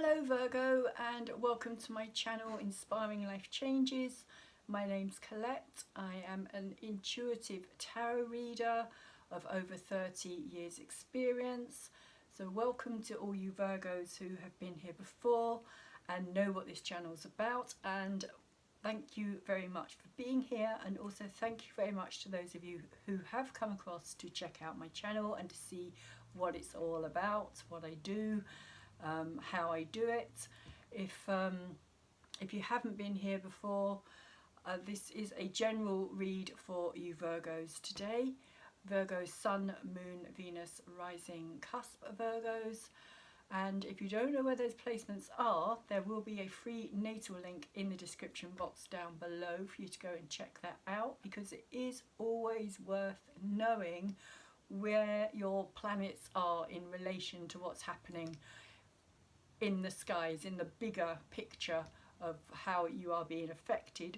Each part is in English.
Hello Virgo, and welcome to my channel Inspiring Life Changes. My name's Colette. I am an intuitive tarot reader of over 30 years experience. So welcome to all you Virgos who have been here before and know what this channel is about, and thank you very much for being here, and also thank you very much to those of you who have come across to check out my channel and to see what it's all about, what I do, how I do it. If you haven't been here before, this is a general read for you Virgos today. Virgos, Sun, Moon, Venus, Rising, Cusp Virgos. And if you don't know where those placements are, there will be a free natal link in the description box down below for you to go and check that out, because it is always worth knowing where your planets are in relation to what's happening in the skies, in the bigger picture of how you are being affected.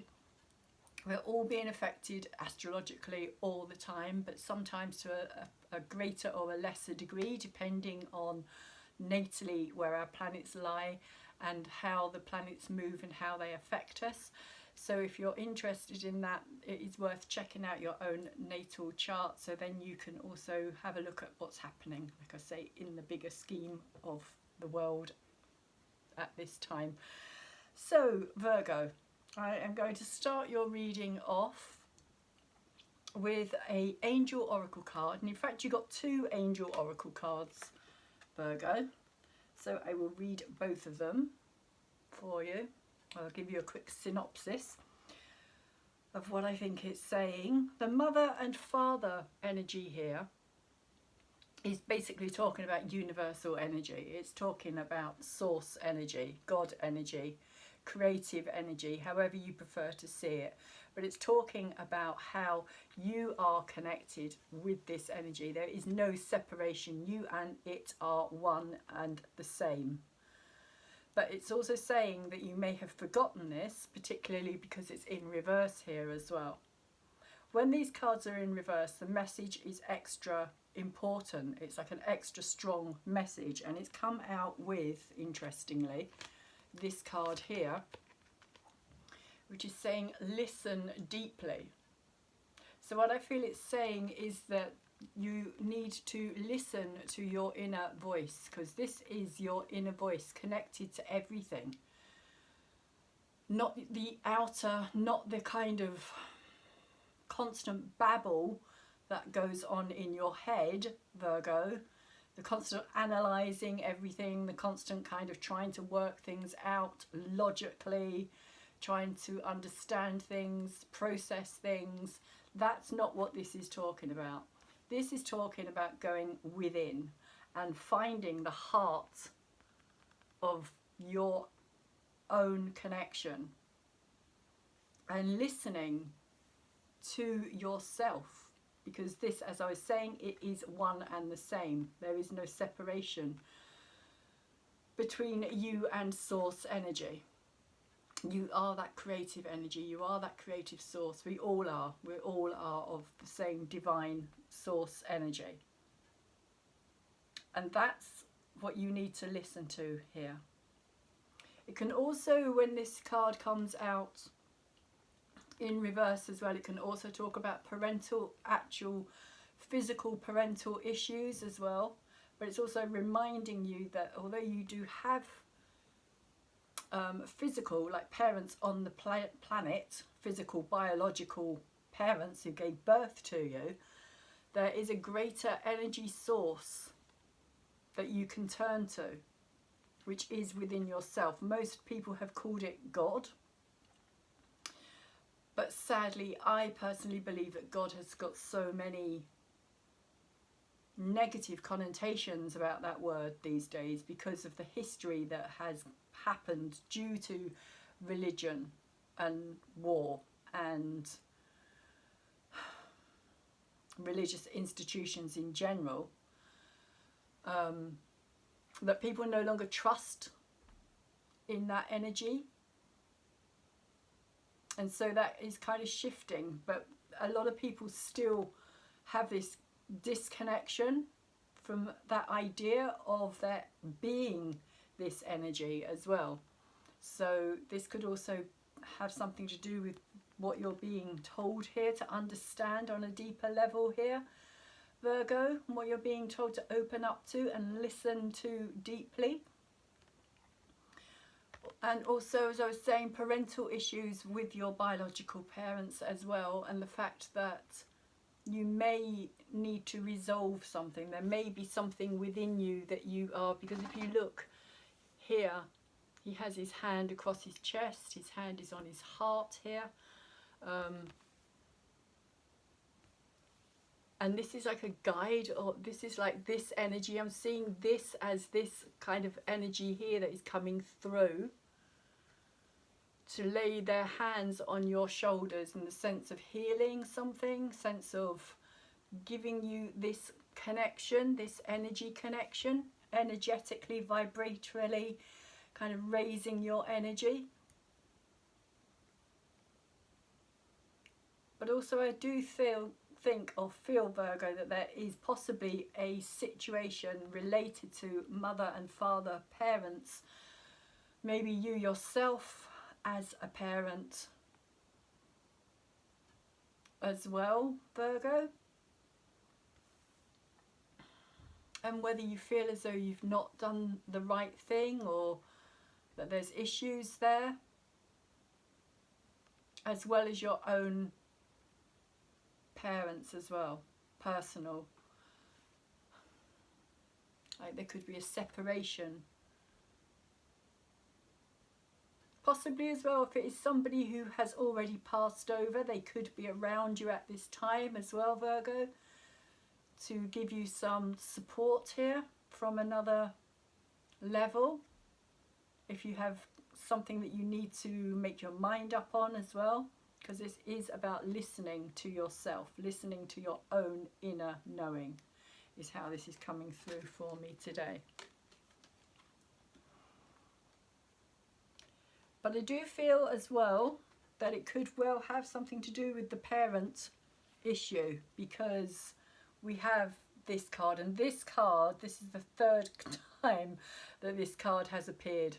We're all being affected astrologically all the time, but sometimes to a greater or a lesser degree, depending on natally where our planets lie and how the planets move and how they affect us. So if you're interested in that, it is worth checking out your own natal chart, so then you can also have a look at what's happening, like I say, in the bigger scheme of the world at this time. So Virgo, I am going to start your reading off with an angel oracle card, and in fact you got two angel oracle cards, Virgo, so I will read both of them for you. I'll give you a quick synopsis of what I think it's saying. The mother and father energy here is basically talking about universal energy. It's talking about source energy, God energy, creative energy, however you prefer to see it. But it's talking about how you are connected with this energy. There is no separation. You and it are one and the same. But it's also saying that you may have forgotten this, particularly because it's in reverse here as well. When these cards are in reverse, the message is extra important. It's like an extra strong message, and it's come out with, interestingly, this card here, which is saying listen deeply. So what I feel it's saying is that you need to listen to your inner voice, because this is your inner voice connected to everything, not the outer, not the kind of constant babble that goes on in your head, Virgo, the constant analysing everything, the constant kind of trying to work things out logically, trying to understand things, process things. That's not what this is talking about. This is talking about going within and finding the heart of your own connection and listening to yourself, because this, as I was saying, it is one and the same. There is no separation between you and source energy. You are that creative energy. You are that creative source. We all are. We all are of the same divine source energy. And that's what you need to listen to here. It can also, when this card comes out in reverse as well, it can also talk about actual physical parental issues as well. But it's also reminding you that although you do have physical, like parents on the planet, physical biological parents who gave birth to you, there is a greater energy source that you can turn to, which is within yourself. Most people have called it God, but sadly I personally believe that God has got so many negative connotations about that word these days because of the history that has happened due to religion and war and religious institutions in general, that people no longer trust in that energy, and so that is kind of shifting. But a lot of people still have this disconnection from that idea of there being this energy as well. So this could also have something to do with what you're being told here to understand on a deeper level here, Virgo, what you're being told to open up to and listen to deeply. And also, as I was saying, parental issues with your biological parents as well, and the fact that you may need to resolve something. There may be something within you that you are, because if you look here, he has his hand across his chest, his hand is on his heart here. And this is like a guide, or this is like this energy. I'm seeing this as this kind of energy here that is coming through to lay their hands on your shoulders in the sense of healing something, sense of giving you this connection, this energy connection, energetically, vibratorily, kind of raising your energy. But also I do feel Virgo, that there is possibly a situation related to mother and father, parents, maybe you yourself as a parent as well, Virgo. And whether you feel as though you've not done the right thing, or that there's issues there, as well as your own parents as well, personal. Like there could be a separation. Possibly as well, if it is somebody who has already passed over, they could be around you at this time as well, Virgo, to give you some support here from another level. If you have something that you need to make your mind up on as well, because this is about listening to yourself, listening to your own inner knowing, is how this is coming through for me today. But I do feel as well that it could well have something to do with the parent issue, because we have this card, and this card, this is the third time that this card has appeared.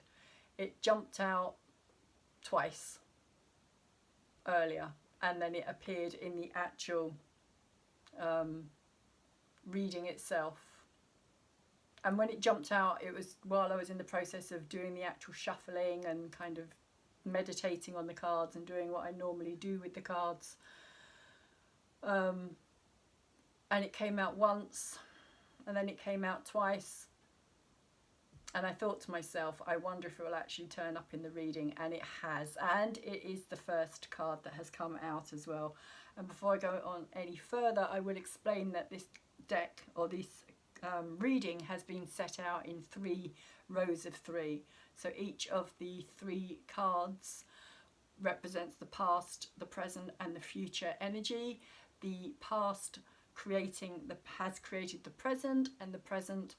It jumped out twice earlier, and then it appeared in the actual reading itself. And when it jumped out, it was while I was in the process of doing the actual shuffling and kind of meditating on the cards and doing what I normally do with the cards. And it came out once, and then it came out twice. And I thought to myself, I wonder if it will actually turn up in the reading, and it has. And it is the first card that has come out as well. And before I go on any further, I will explain that this deck, or this reading, has been set out in 3 rows of 3. So each of the 3 cards represents the past, the present, and the future energy. The past has created the present, and the present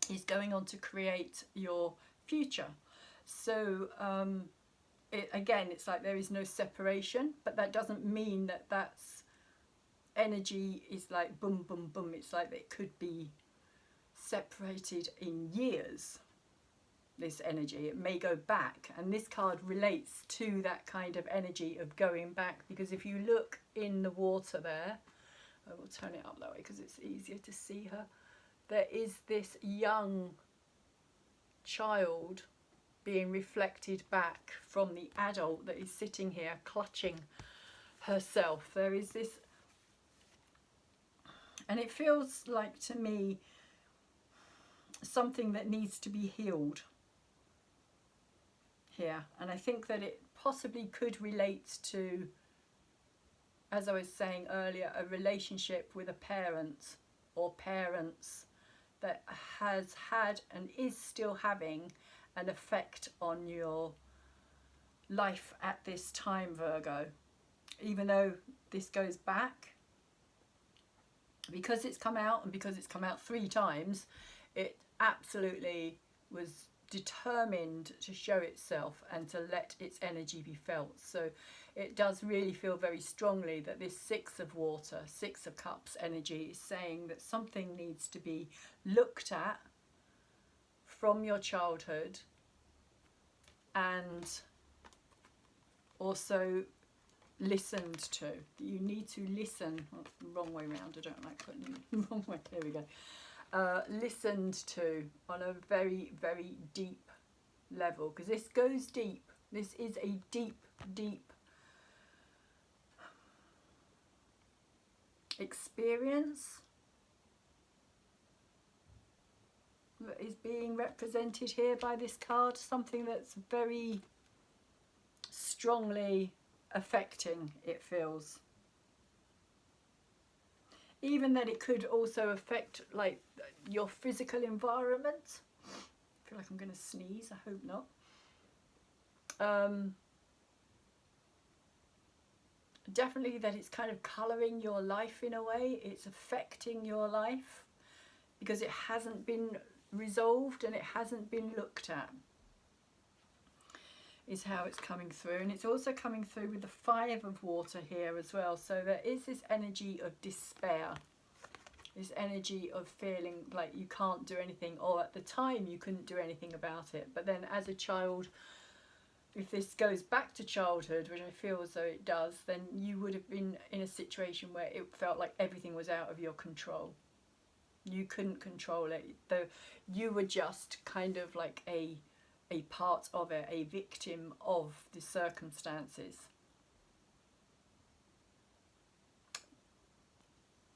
is going on to create your future. So it's like there is no separation, but that doesn't mean that that's energy is like boom, boom, boom. It's like it could be separated in years, this energy. It may go back, and this card relates to that kind of energy of going back, because if you look in the water there, I will turn it up that way because it's easier to see her. There is this young child being reflected back from the adult that is sitting here clutching herself. There is this, and it feels like to me something that needs to be healed here. And I think that it possibly could relate to, as I was saying earlier, a relationship with a parent or parents that has had and is still having an effect on your life at this time, Virgo. Even though this goes back, because it's come out, and because it's come out 3 times, it absolutely was determined to show itself and to let its energy be felt. So it does really feel very strongly that this 6 of water, 6 of cups energy is saying that something needs to be looked at from your childhood, and also listened to. You need to listen. Oh, wrong way round. I don't like putting it wrong way. There we go. Listened to on a very, very deep level, because this goes deep. This is a deep, deep experience that is being represented here by this card. Something that's very strongly affecting, it feels. Even that it could also affect like your physical environment. I feel like I'm going to sneeze. I hope not. Definitely that it's kind of colouring your life in a way. It's affecting your life because it hasn't been resolved and it hasn't been looked at, is how it's coming through. And it's also coming through with the 5 of water here as well. So there is this energy of despair, this energy of feeling like you can't do anything, or at the time you couldn't do anything about it. But then as a child, if this goes back to childhood, which I feel as though it does, then you would have been in a situation where it felt like everything was out of your control. You couldn't control it. You were just kind of like a part of it, a victim of the circumstances.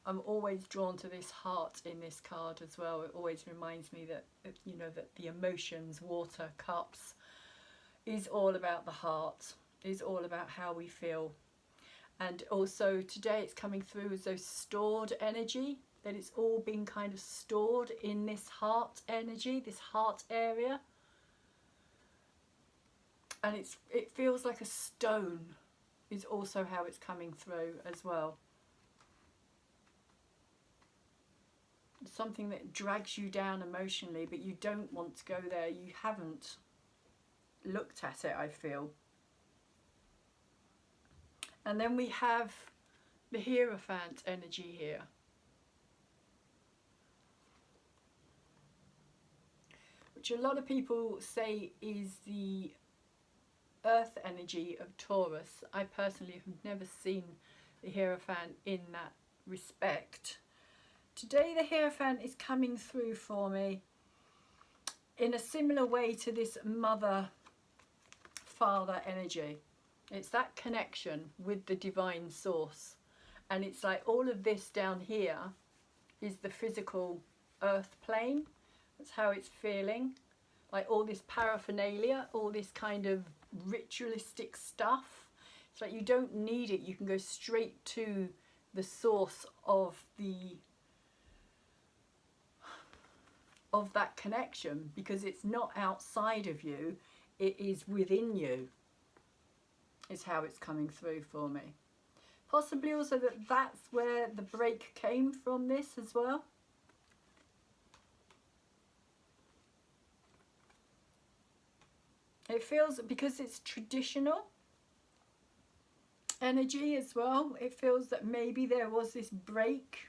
I'm always drawn to this heart in this card as well. It always reminds me that, you know, that the emotions, water, cups, is all about the heart, is all about how we feel. And also today it's coming through as though stored energy, that it's all been kind of stored in this heart energy, this heart area. And it feels like a stone is also how it's coming through as well. Something that drags you down emotionally, but you don't want to go there. You haven't looked at it, I feel. And then we have the Hierophant energy here. Which a lot of people say is the earth energy of Taurus. I personally have never seen the Hierophant in that respect. Today the Hierophant is coming through for me in a similar way to this mother-father energy. It's that connection with the divine source. And it's like all of this down here is the physical earth plane. That's how it's feeling. Like all this paraphernalia, all this kind of ritualistic stuff. It's like you don't need it. You can go straight to the source of that connection, because it's not outside of you, it is within you, is how it's coming through for me. Possibly also that's where the break came from this as well. It feels, because it's traditional energy as well, it feels that maybe there was this break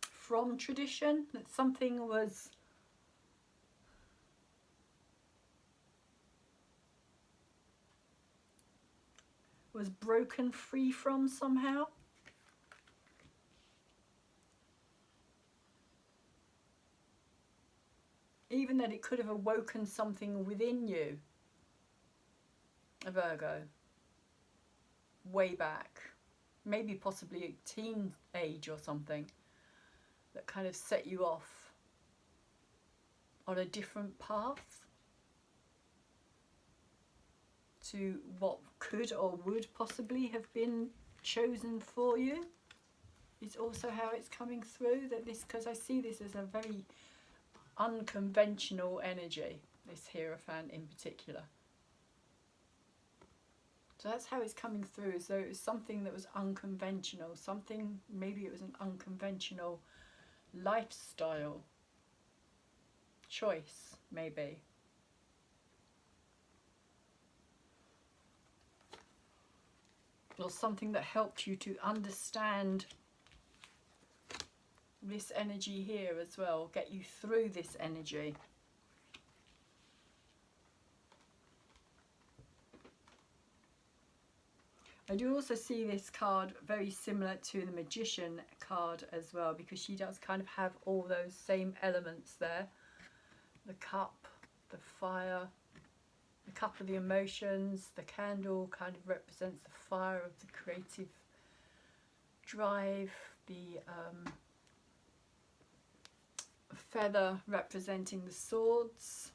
from tradition, that something was broken free from somehow. Even that it could have awoken something within you, a Virgo, way back, maybe possibly a teen age or something, that kind of set you off on a different path to what could or would possibly have been chosen for you, is also how it's coming through. That this, because I see this as a very unconventional energy, this Hierophant in particular. So that's how it's coming through, as though it was something that was unconventional, something, maybe it was an unconventional lifestyle choice, maybe. Or something that helped you to understand this energy here as well, get you through this energy. I do also see this card very similar to the Magician card as well, because she does kind of have all those same elements there. The cup, the fire, the cup of the emotions, the candle kind of represents the fire of the creative drive, the feather representing the swords.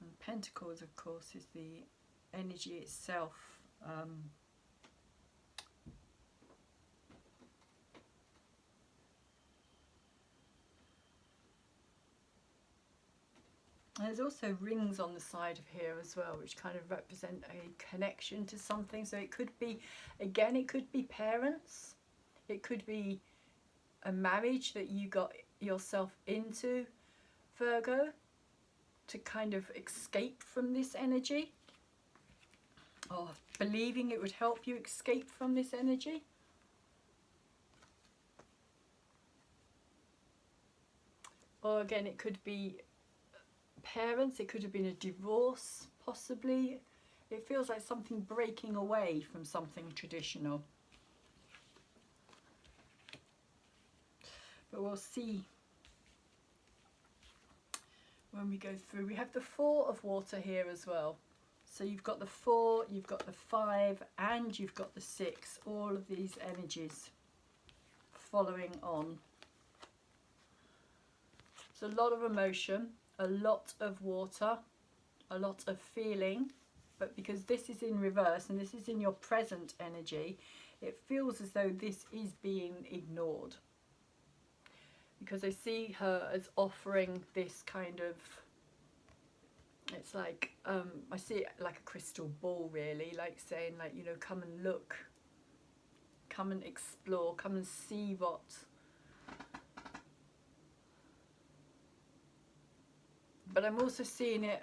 And Pentacles, of course, is the energy itself. There's also rings on the side of here as well, which kind of represent a connection to something. So it could be, again, it could be parents. It could be a marriage that you got yourself into, Virgo, to kind of escape from this energy, or believing it would help you escape from this energy. Or again, it could be parents, it could have been a divorce, possibly. It feels like something breaking away from something traditional. But we'll see when we go through. We have the Four of Water here as well. So you've got the 4, you've got the 5, and you've got the 6. All of these energies following on. So a lot of emotion, a lot of water, a lot of feeling, but because this is in reverse and this is in your present energy, it feels as though this is being ignored. Because I see her as offering this kind of, it's like, I see it like a crystal ball really, like saying, like, you know, come and look, come and explore, come and see what. But I'm also seeing it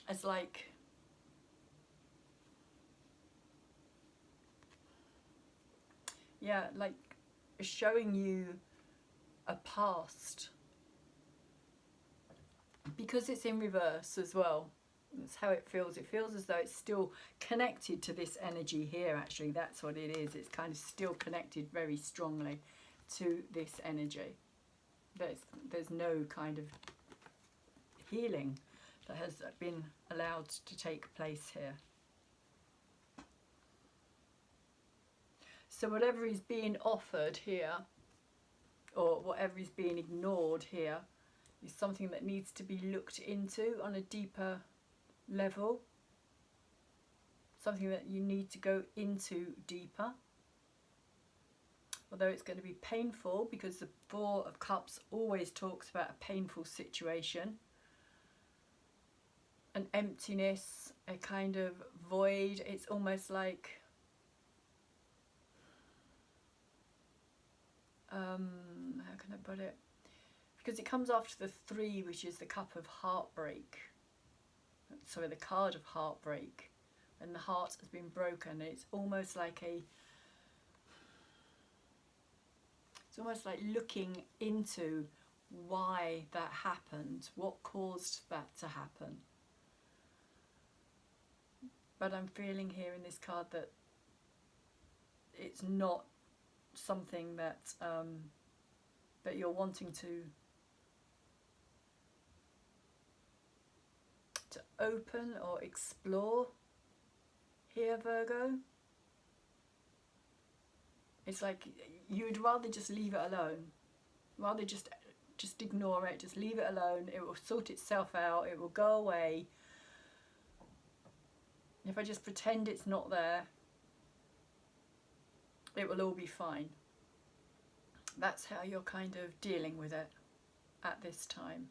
as like, yeah, like showing you a past. Because it's in reverse as well. That's how it feels. It feels as though it's still connected to this energy here, actually. That's what it is. It's kind of still connected very strongly to this energy. There's no kind of healing that has been allowed to take place here. So whatever is being offered here, or whatever is being ignored here, is something that needs to be looked into on a deeper level. Something that you need to go into deeper. Although it's going to be painful, because the 4 of Cups always talks about a painful situation. An emptiness, a kind of void. It's almost like how can I put it? Because it comes after the 3, which is the cup of heartbreak. Sorry, the card of heartbreak. And the heart has been broken. It's almost like it's almost like looking into why that happened, what caused that to happen. But I'm feeling here in this card that it's not something that that you're wanting to open or explore here, Virgo. It's like you'd rather just leave it alone, rather just ignore it, just leave it alone. It will sort itself out, it will go away. If I just pretend it's not there, it will all be fine. That's how you're kind of dealing with it at this time.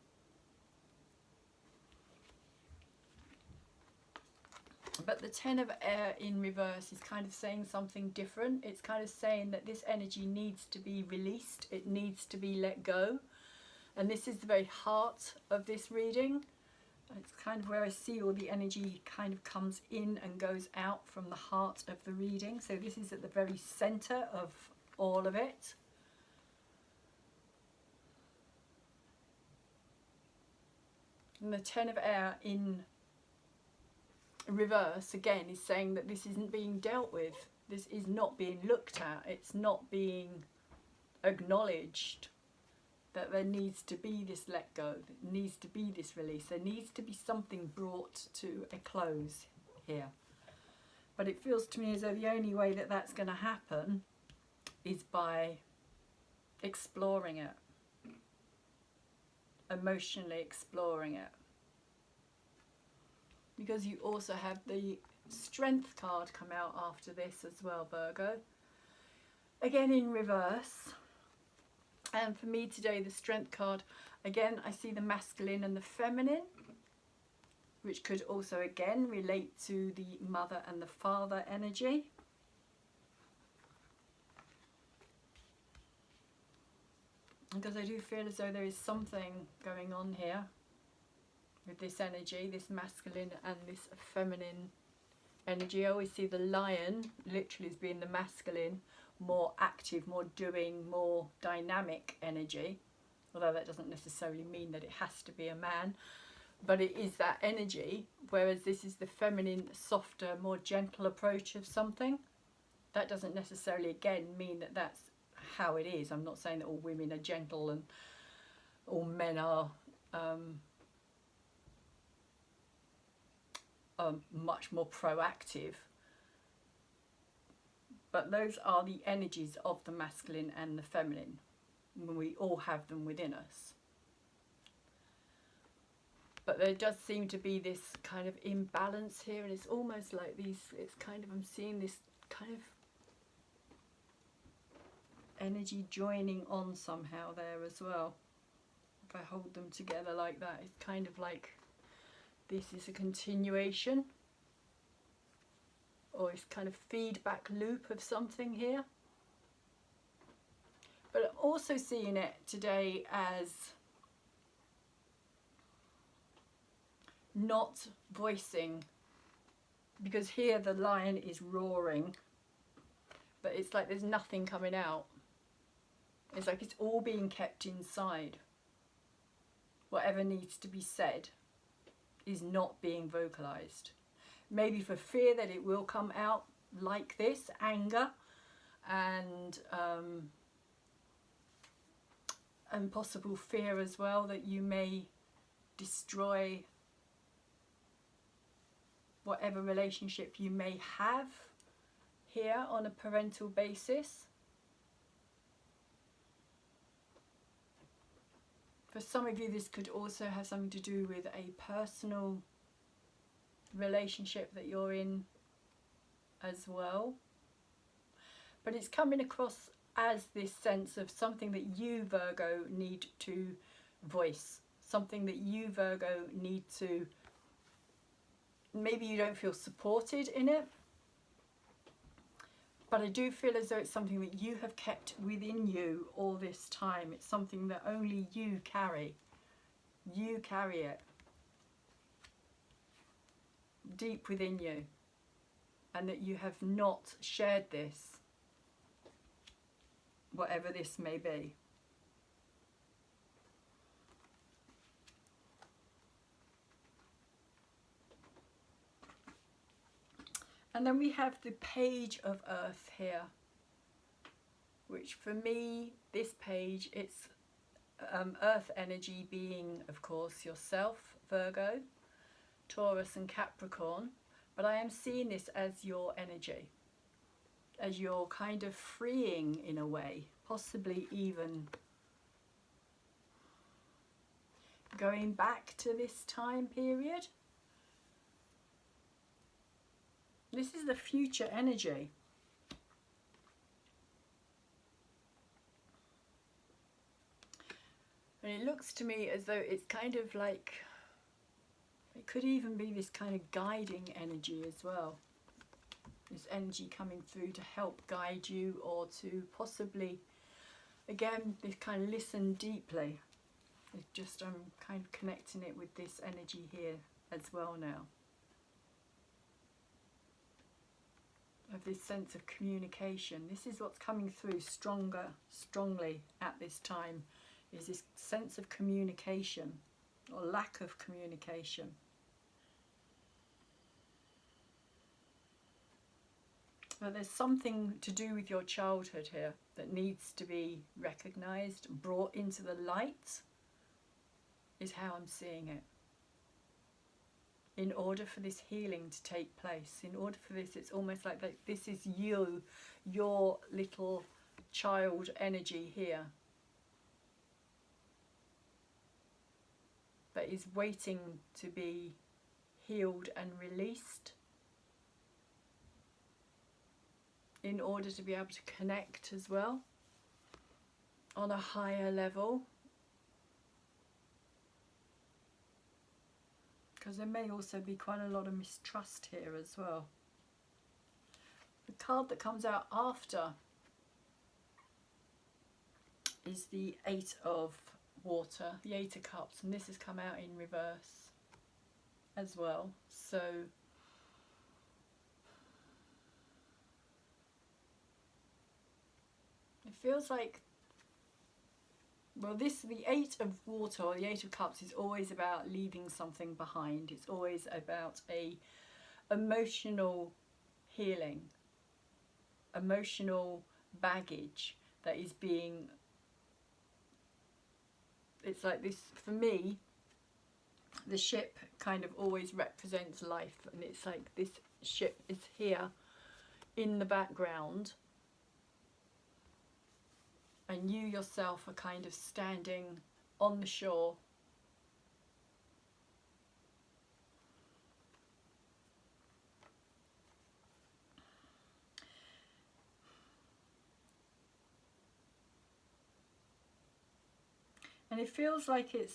But the 10 of air in reverse is kind of saying something different. It's kind of saying that this energy needs to be released. It needs to be let go. And this is the very heart of this reading. It's kind of where I see all the energy kind of comes in and goes out from the heart of the reading. So this is at the very center of all of it. And the Ten of Air in reverse again is saying that this isn't being dealt with. This is not being looked at. It's not being acknowledged. That there needs to be this let go. There needs to be this release. There needs to be something brought to a close here. But it feels to me as though the only way that that's going to happen is by exploring it. Emotionally exploring it. Because you also have the Strength card come out after this as well, Virgo. Again in reverse. And for me today, the Strength card, again, I see the masculine and the feminine, which could also again relate to the mother and the father energy. Because I do feel as though there is something going on here with this energy, this masculine and this feminine energy. I always see the lion literally as being the masculine, more active, more doing, more dynamic energy. Although that doesn't necessarily mean that it has to be a man. But it is that energy, whereas this is the feminine, softer, more gentle approach of something. That doesn't necessarily, again, mean that that's how it is. I'm not saying that all women are gentle and all men are much more proactive. But those are the energies of the masculine and the feminine. We all have them within us. But there does seem to be this kind of imbalance here, and it's almost like these, it's kind of, I'm seeing this kind of energy joining on somehow there as well. If I hold them together like that, it's kind of like this is a continuation, or it's kind of feedback loop of something here. But I'm also seeing it today as not voicing, because here the lion is roaring, but it's like there's nothing coming out. It's like it's all being kept inside. Whatever needs to be said is not being vocalized. Maybe for fear that it will come out like this, anger and possible fear as well that you may destroy whatever relationship you may have here on a parental basis. For some of you, this could also have something to do with a personal relationship that you're in as well. But it's coming across as this sense of something that you, Virgo, need to voice. Something that you, Virgo, need to... Maybe you don't feel supported in it. But I do feel as though it's something that you have kept within you all this time. It's something that only you carry. You carry it deep within you. And that you have not shared this, whatever this may be. And then we have the Page of Earth here, which for me, this page, it's Earth energy being, of course, yourself, Virgo, Taurus and Capricorn. But I am seeing this as your energy, as you're kind of freeing in a way, possibly even going back to this time period. This is the future energy. And it looks to me as though it's kind of like, it could even be this kind of guiding energy as well. This energy coming through to help guide you, or to possibly, again, this kind of listen deeply. It's just, I'm kind of connecting it with this energy here as well now. Of this sense of communication. This is what's coming through strongly at this time, is this sense of communication. or lack of communication. But there's something to do with your childhood here that needs to be recognised, brought into the light, is how I'm seeing it. In order for this healing to take place, in order for this, it's almost like that this is you, your little child energy here, that is waiting to be healed and released in order to be able to connect as well on a higher level. Because there may also be quite a lot of mistrust here as well. The card that comes out after is the Eight of Water, the Eight of Cups, and this has come out in reverse as well. So it feels like, well, the Eight of Water or the Eight of Cups is always about leaving something behind. It's always about a emotional healing, emotional baggage that is being, it's like this, for me, the ship kind of always represents life, and it's like this ship is here in the background, and you yourself are kind of standing on the shore, and it feels like it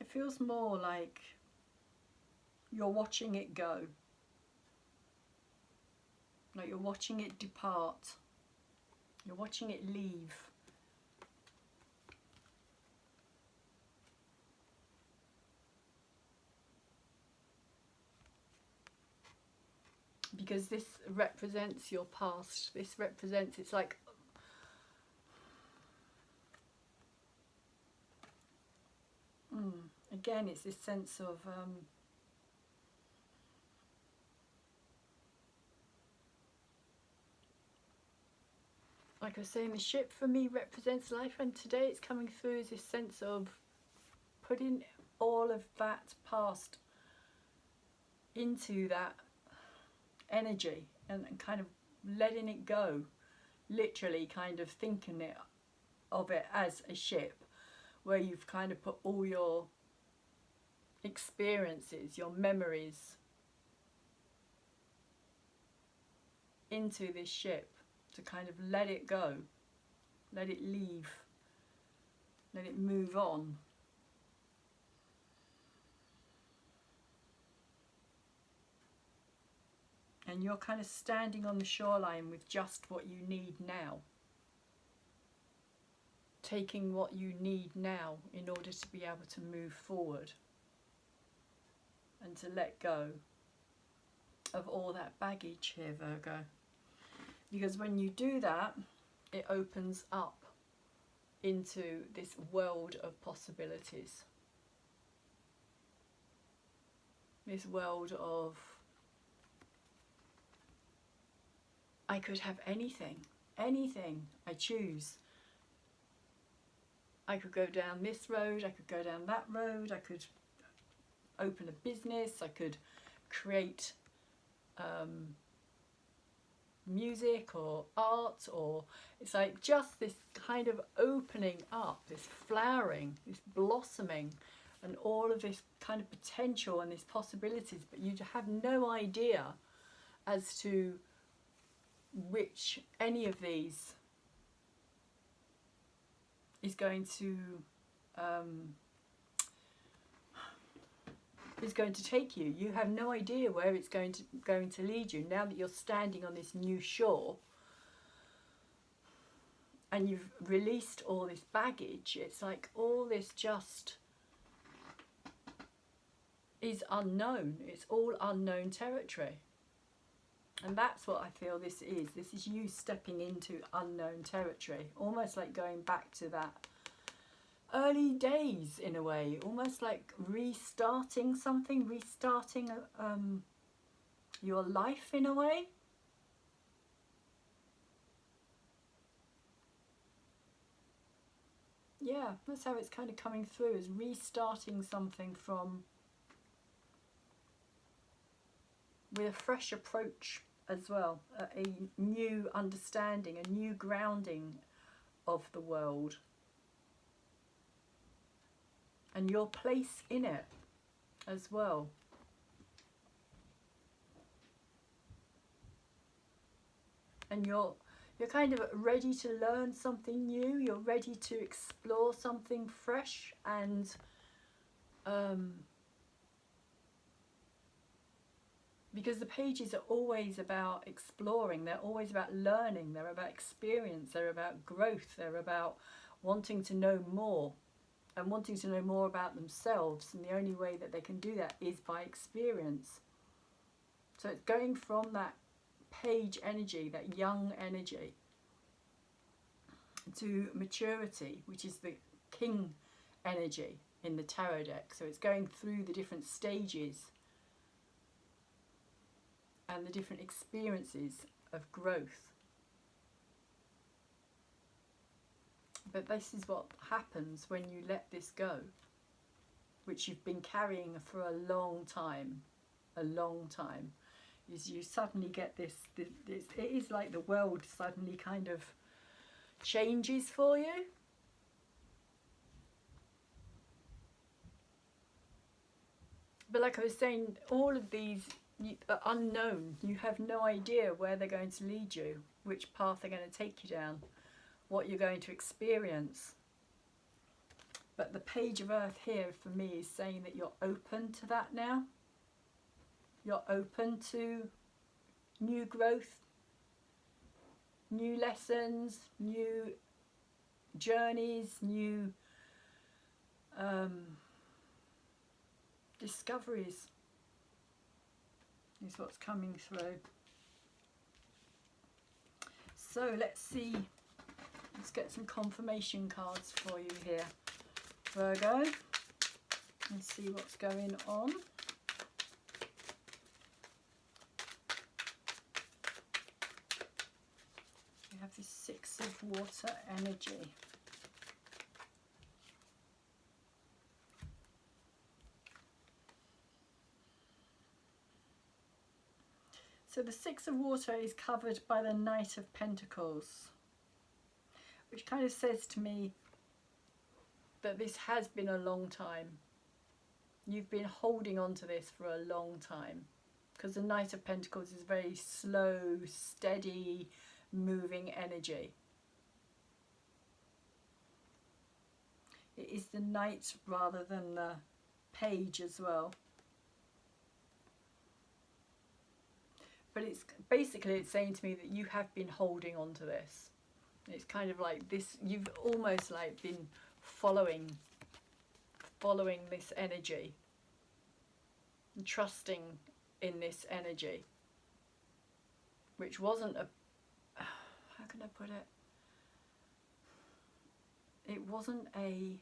feels more like you're watching it go, like you're watching it depart, you're watching it leave. Because this represents your past, this represents, it's like, again, it's this sense of like I was saying, the ship for me represents life, and today it's coming through as this sense of putting all of that past into that energy and kind of letting it go, literally kind of thinking of it as a ship where you've kind of put all your experiences, your memories into this ship, to kind of let it go, let it leave, let it move on. And you're kind of standing on the shoreline with just what you need now, taking what you need now in order to be able to move forward and to let go of all that baggage here, Virgo. Because when you do that, it opens up into this world of possibilities. This world of, I could have anything I choose. I could go down this road, I could go down that road, I could open a business, I could create music or art, or it's like just this kind of opening up, this flowering, this blossoming, and all of this kind of potential and these possibilities, but you have no idea as to which any of these is going to take you. You have no idea where it's going to lead you. Now that you're standing on this new shore and you've released all this baggage, it's like all this just is unknown. It's all unknown territory. And that's what I feel this is. This is you stepping into unknown territory, almost like going back to that early days in a way, almost like restarting something, restarting your life in a way. Yeah, that's how it's kind of coming through, is restarting something from with a fresh approach as well, a new understanding, a new grounding of the world and your place in it as well. And you're kind of ready to learn something new, you're ready to explore something fresh, and because the pages are always about exploring, they're always about learning, they're about experience, they're about growth, they're about wanting to know more and wanting to know more about themselves, and the only way that they can do that is by experience. So it's going from that page energy, that young energy, to maturity, which is the king energy in the tarot deck. So it's going through the different stages and the different experiences of growth. But this is what happens when you let this go, which you've been carrying for a long time, is you suddenly get this, it is like the world suddenly kind of changes for you. But like I was saying, all of these are unknown. You have no idea where they're going to lead you, which path they're going to take you down, what you're going to experience. But the Page of Earth here for me is saying that you're open to that now. You're open to new growth, new lessons, new journeys, new discoveries is what's coming through. So let's see, let's get some confirmation cards for you here, Virgo, and see what's going on. We have the Six of Water energy. So the Six of Water is covered by the Knight of Pentacles, which kind of says to me that this has been a long time. You've been holding on to this for a long time, because the Knight of Pentacles is very slow, steady, moving energy. It is the Knight rather than the Page as well. But it's basically, it's saying to me that you have been holding on to this. It's kind of like this, you've almost like been following this energy and trusting in this energy, which wasn't a, how can I put it? It wasn't a,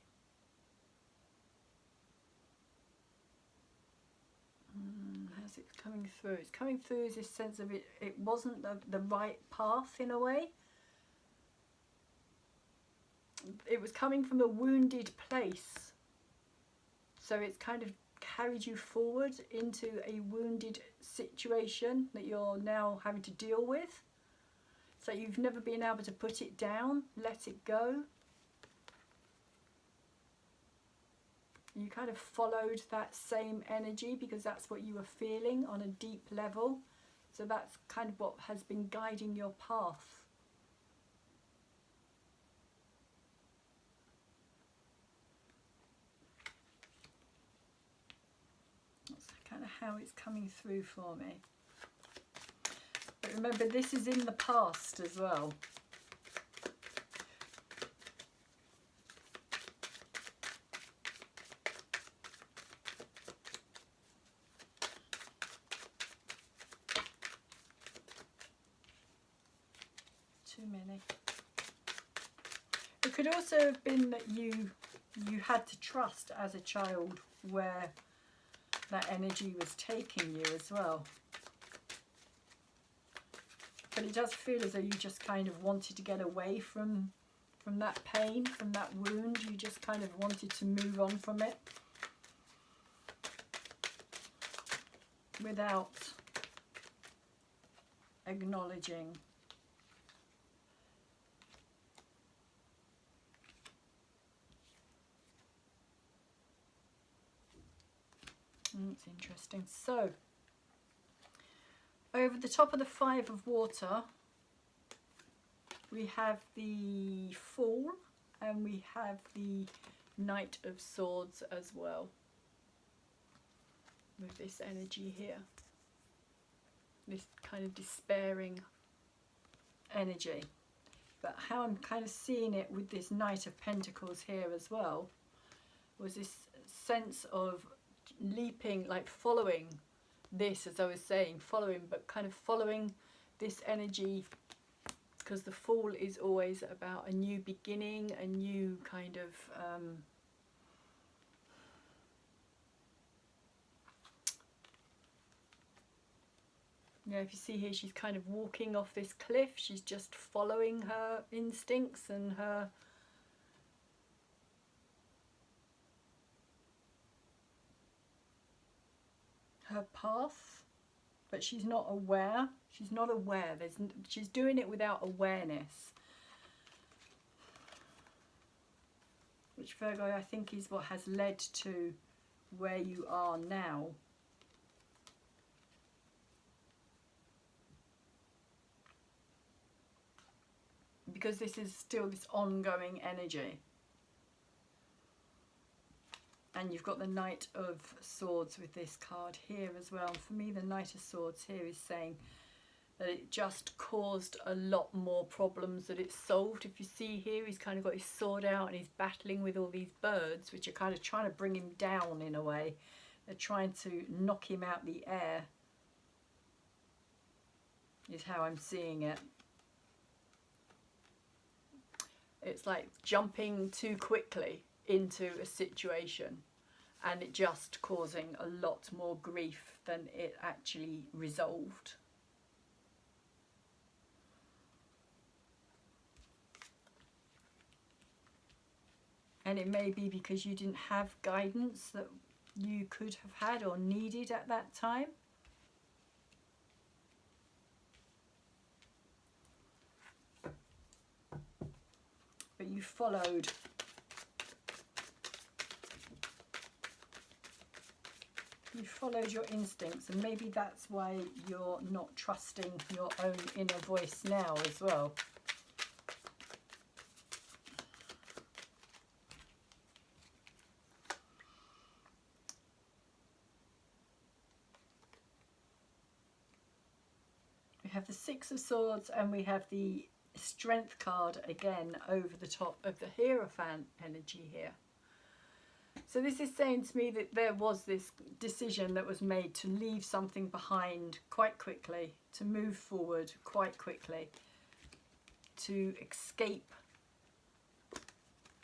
how's it coming through? It's coming through as this sense of it wasn't the right path in a way. It was coming from a wounded place. So it's kind of carried you forward into a wounded situation that you're now having to deal with. So you've never been able to put it down, let it go. You kind of followed that same energy because that's what you were feeling on a deep level. So that's kind of what has been guiding your path. That's kind of how it's coming through for me. But remember, this is in the past as well. Too many. It could also have been that you you had to trust as a child where that energy was taking you as well. But it does feel as though you just kind of wanted to get away from that pain, from that wound. You just kind of wanted to move on from it without acknowledging That's interesting. So, over the top of the Five of Water, we have the Fool and we have the Knight of Swords as well, with this energy here. This kind of despairing energy. But how I'm kind of seeing it with this Knight of Pentacles here as well was this sense of leaping, like following this, as I was saying, following, but kind of following this energy, because the Fool is always about a new beginning, a new kind of yeah, if you see here, she's kind of walking off this cliff. She's just following her instincts and her path, but she's not aware. She's not aware. She's doing it without awareness, which, Virgo, I think is what has led to where you are now. Because this is still this ongoing energy. And you've got the Knight of Swords with this card here as well. And for me, the Knight of Swords here is saying that it just caused a lot more problems that it's solved. If you see here, he's kind of got his sword out and he's battling with all these birds, which are kind of trying to bring him down in a way. They're trying to knock him out the air, is how I'm seeing it. It's like jumping too quickly into a situation and it just causing a lot more grief than it actually resolved. And it may be because you didn't have guidance that you could have had or needed at that time. But you followed your instincts, and maybe that's why you're not trusting your own inner voice now as well. We have the Six of Swords and we have the Strength card again over the top of the Hierophant energy here. So this is saying to me that there was this decision that was made to leave something behind quite quickly, to move forward quite quickly, to escape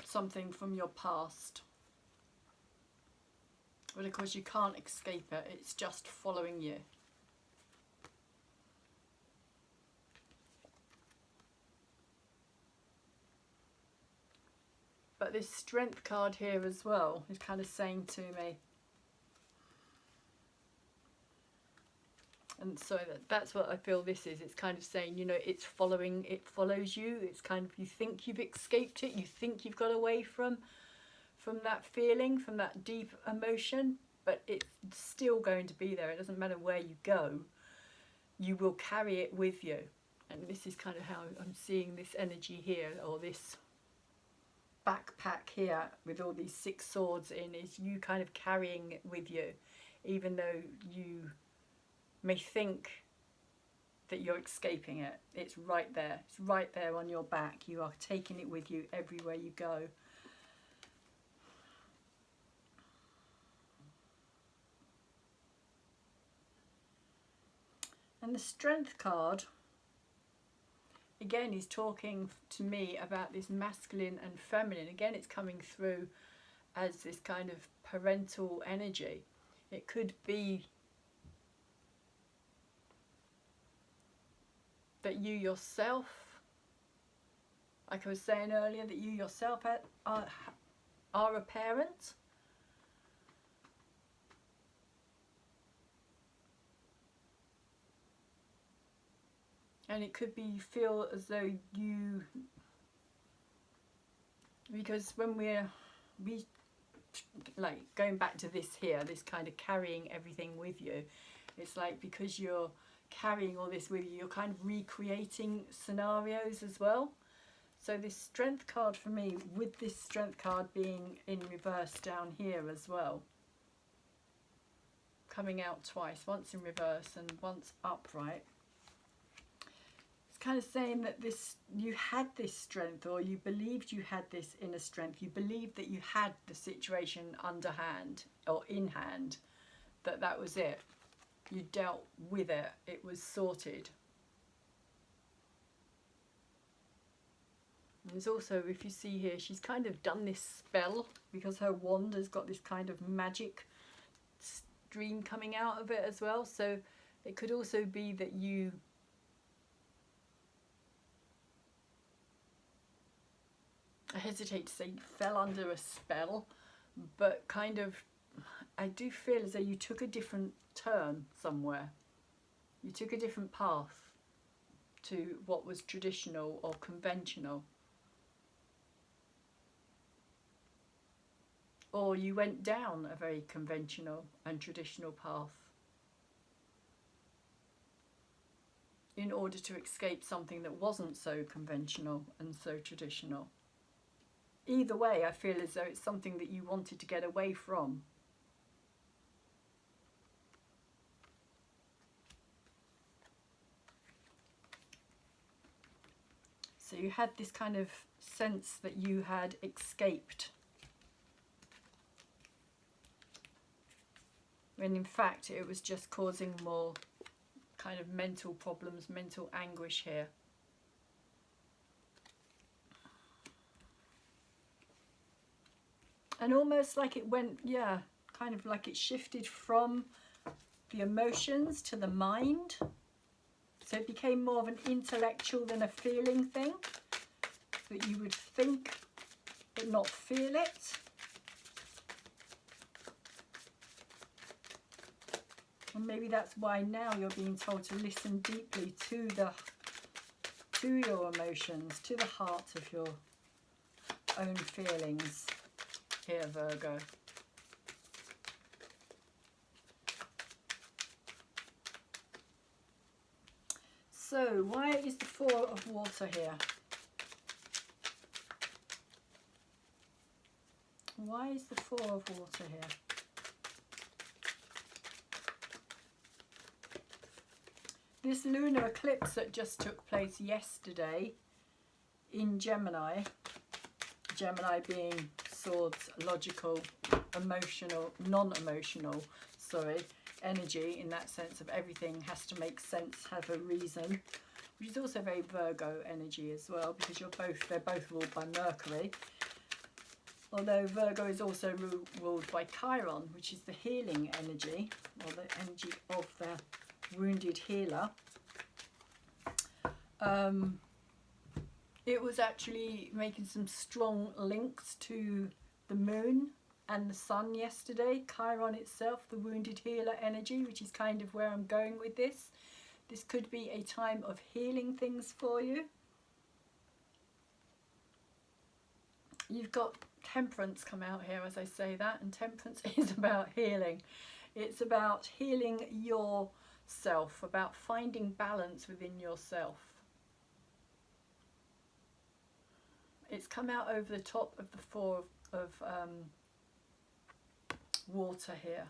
something from your past. But of course you can't escape it, it's just following you. But this Strength card here as well is kind of saying to me, and so that's what I feel this is. It's kind of saying, you know, it's following, it follows you. It's kind of, you think you've escaped it, you think you've got away from that feeling, from that deep emotion, but it's still going to be there. It doesn't matter where you go, you will carry it with you. And this is kind of how I'm seeing this energy here, or this backpack here with all these six swords in, is you kind of carrying it with you, even though you may think that you're escaping it. It's right there. It's right there on your back. You are taking it with you everywhere you go. And the Strength card again is talking to me about this masculine and feminine. Again, it's coming through as this kind of parental energy. It could be that you yourself, like I was saying earlier, that you yourself are a parent. And it could be you feel as though you, because when we like going back to this here, this kind of carrying everything with you, it's like because you're carrying all this with you, you're kind of recreating scenarios as well. So this strength card for me, with this strength card being in reverse down here as well, coming out twice, once in reverse and once upright, it's kind of saying that this, you had this strength, or you believed you had this inner strength, you believed that you had the situation underhand or in hand, that was it, you dealt with it, it was sorted. And there's also, if you see here, she's kind of done this spell because her wand has got this kind of magic stream coming out of it as well. So it could also be that you I hesitate to say fell under a spell, but kind of, I do feel as though you took a different turn somewhere. You took a different path to what was traditional or conventional. Or you went down a very conventional and traditional path in order to escape something that wasn't so conventional and so traditional. Either way, I feel as though it's something that you wanted to get away from. So you had this kind of sense that you had escaped, when in fact it was just causing more kind of mental problems, mental anguish here. And almost like it went, yeah, kind of like it shifted from the emotions to the mind. So it became more of an intellectual than a feeling thing, that you would think but not feel it. And maybe that's why now you're being told to listen deeply to your emotions, to the heart of your own feelings here, Virgo. So why is the Four of Water here? Why is the Four of Water here? This lunar eclipse that just took place yesterday in Gemini, Gemini being swords, logical, emotional, non-emotional, energy, in that sense of everything has to make sense, have a reason, which is also very Virgo energy as well, because they're both ruled by Mercury. Although Virgo is also ruled by Chiron, which is the healing energy, or the energy of the wounded healer. It was actually making some strong links to the moon and the sun yesterday. Chiron itself, the wounded healer energy, which is kind of where I'm going with this. This could be a time of healing things for you. You've got Temperance come out here as I say that, and Temperance is about healing. It's about healing yourself, about finding balance within yourself. It's come out over the top of the Four of Water here.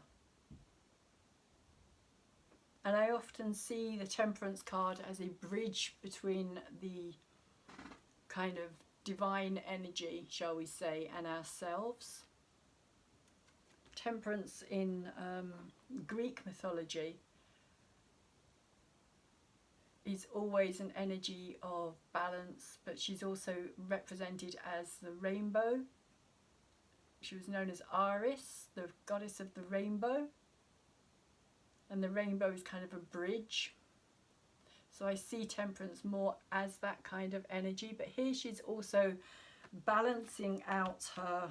And I often see the Temperance card as a bridge between the kind of divine energy, shall we say, and ourselves. Temperance in Greek mythology is always an energy of balance, but she's also represented as the rainbow. She was known as Iris, the goddess of the rainbow. And the rainbow is kind of a bridge. So I see Temperance more as that kind of energy. But here she's also balancing out her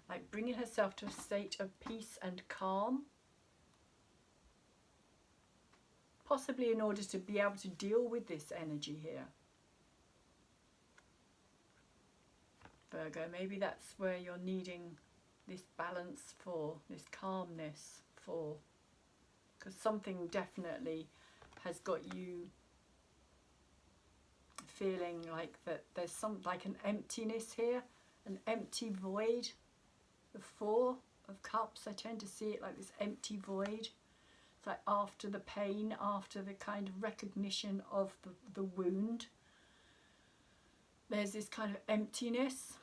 like bringing herself to a state of peace and calm. Possibly in order to be able to deal with this energy here. Virgo, maybe that's where you're needing this balance for, this calmness for, because something definitely has got you feeling like that there's some, like an emptiness here, an empty void. The Four of Cups, I tend to see it like this empty void. It's like after the pain, after the kind of recognition of the wound, there's this kind of emptiness.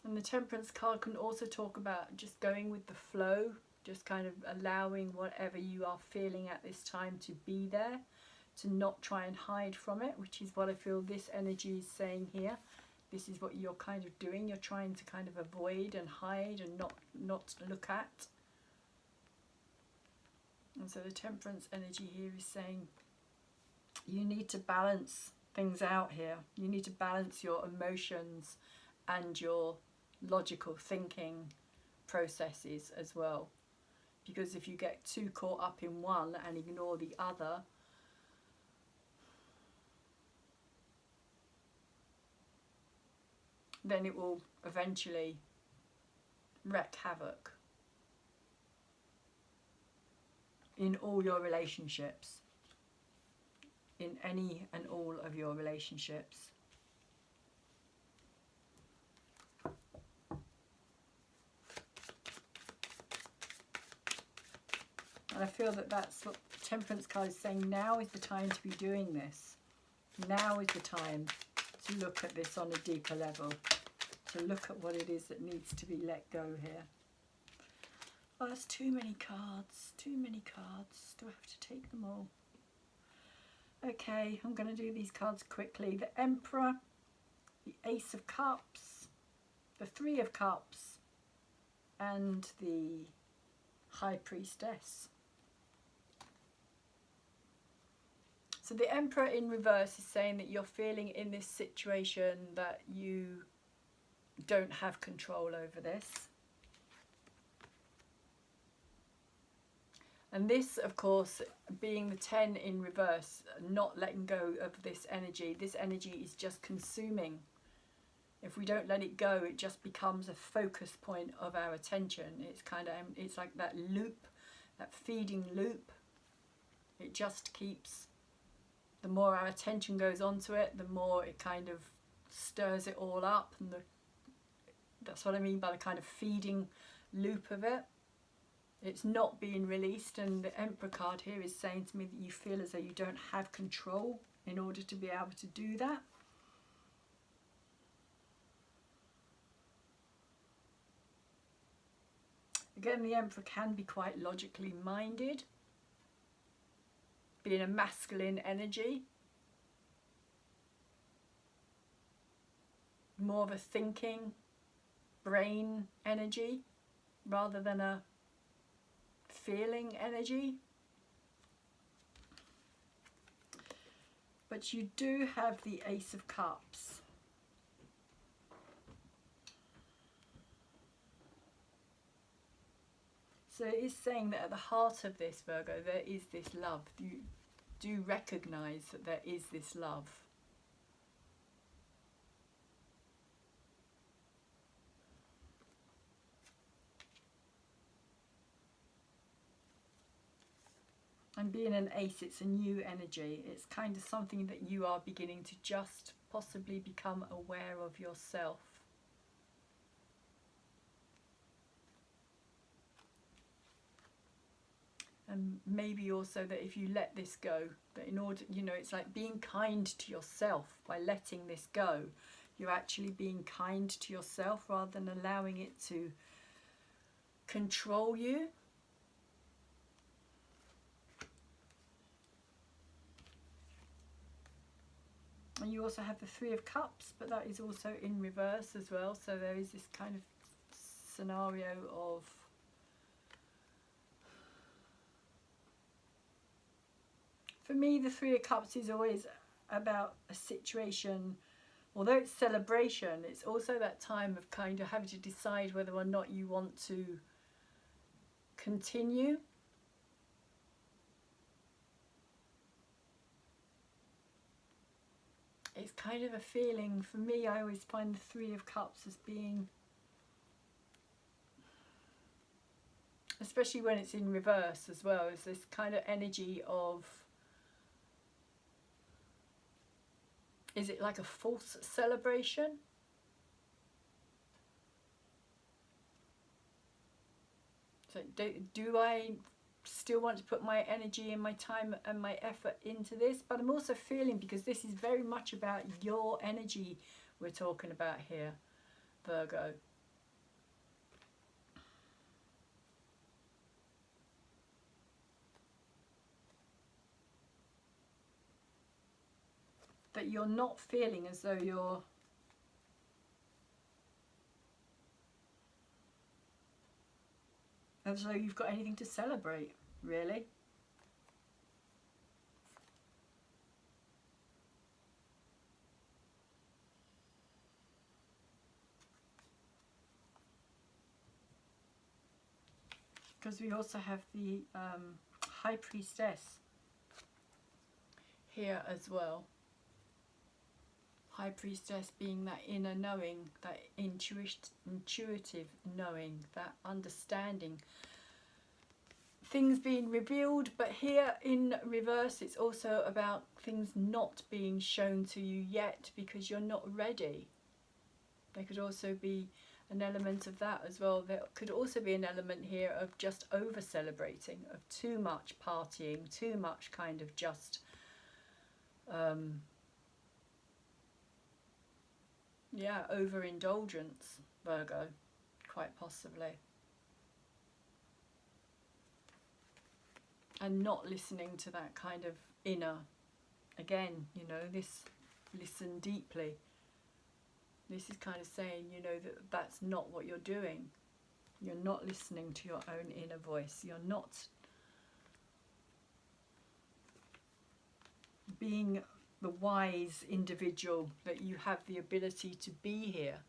And the Temperance card can also talk about just going with the flow, just kind of allowing whatever you are feeling at this time to be there, to not try and hide from it, which is what I feel this energy is saying here. This is what you're kind of doing. You're trying to kind of avoid and hide and not look at. And so the Temperance energy here is saying you need to balance things out here. You need to balance your emotions and your logical thinking processes as well. Because if you get too caught up in one and ignore the other, then it will eventually wreak havoc in all your relationships, in any and all of your relationships. And I feel that that's what the Temperance card is saying. Now is the time to be doing this. Now is the time to look at this on a deeper level, to look at what it is that needs to be let go here. Oh, that's too many cards, too many cards. Do I have to take them all? Okay, I'm going to do these cards quickly. The Emperor, the Ace of Cups, the Three of Cups, and the High Priestess. So the Emperor in reverse is saying that you're feeling in this situation that you don't have control over this. And this, of course, being the 10 in reverse, not letting go of this energy is just consuming. If we don't let it go, it just becomes a focus point of our attention. It's kind of, it's like that loop, that feeding loop. It just keeps, the more our attention goes onto it, the more it kind of stirs it all up. And that's what I mean by the kind of feeding loop of it. It's not being released, and the Emperor card here is saying to me that you feel as though you don't have control in order to be able to do that. Again, the Emperor can be quite logically minded, being a masculine energy, more of a thinking brain energy rather than a feeling energy. But you do have the Ace of Cups. So it is saying that at the heart of this, Virgo, there is this love. You do recognise that there is this love. And being an ace, it's a new energy. It's kind of something that you are beginning to just possibly become aware of yourself. And maybe also that if you let this go, that in order, you know, it's like being kind to yourself by letting this go. You're actually being kind to yourself rather than allowing it to control you. And you also have the Three of Cups, but that is also in reverse as well. So there is this kind of scenario of for me, the Three of Cups is always about a situation. Although it's celebration, it's also that time of kind of having to decide whether or not you want to continue. It's kind of a feeling, for me, I always find the Three of Cups as being, especially when it's in reverse as well, is this kind of energy of, is it like a false celebration? So do I still want to put my energy and my time and my effort into this? But I'm also feeling, because this is very much about your energy we're talking about here, Virgo. That you're not feeling as though you're you've got anything to celebrate, really. Because we also have the High Priestess here as well. High Priestess being that inner knowing, that intuitive knowing, that understanding. Things being revealed, but here in reverse it's also about things not being shown to you yet because you're not ready. There could also be an element of that as well. There could also be an element here of just over celebrating, of too much partying, too much kind of just yeah, overindulgence, Virgo, quite possibly. And not listening to that kind of inner, again, you know, this listen deeply. This is kind of saying, you know, that that's not what you're doing. You're not listening to your own inner voice. You're not being the wise individual that you have the ability to be here.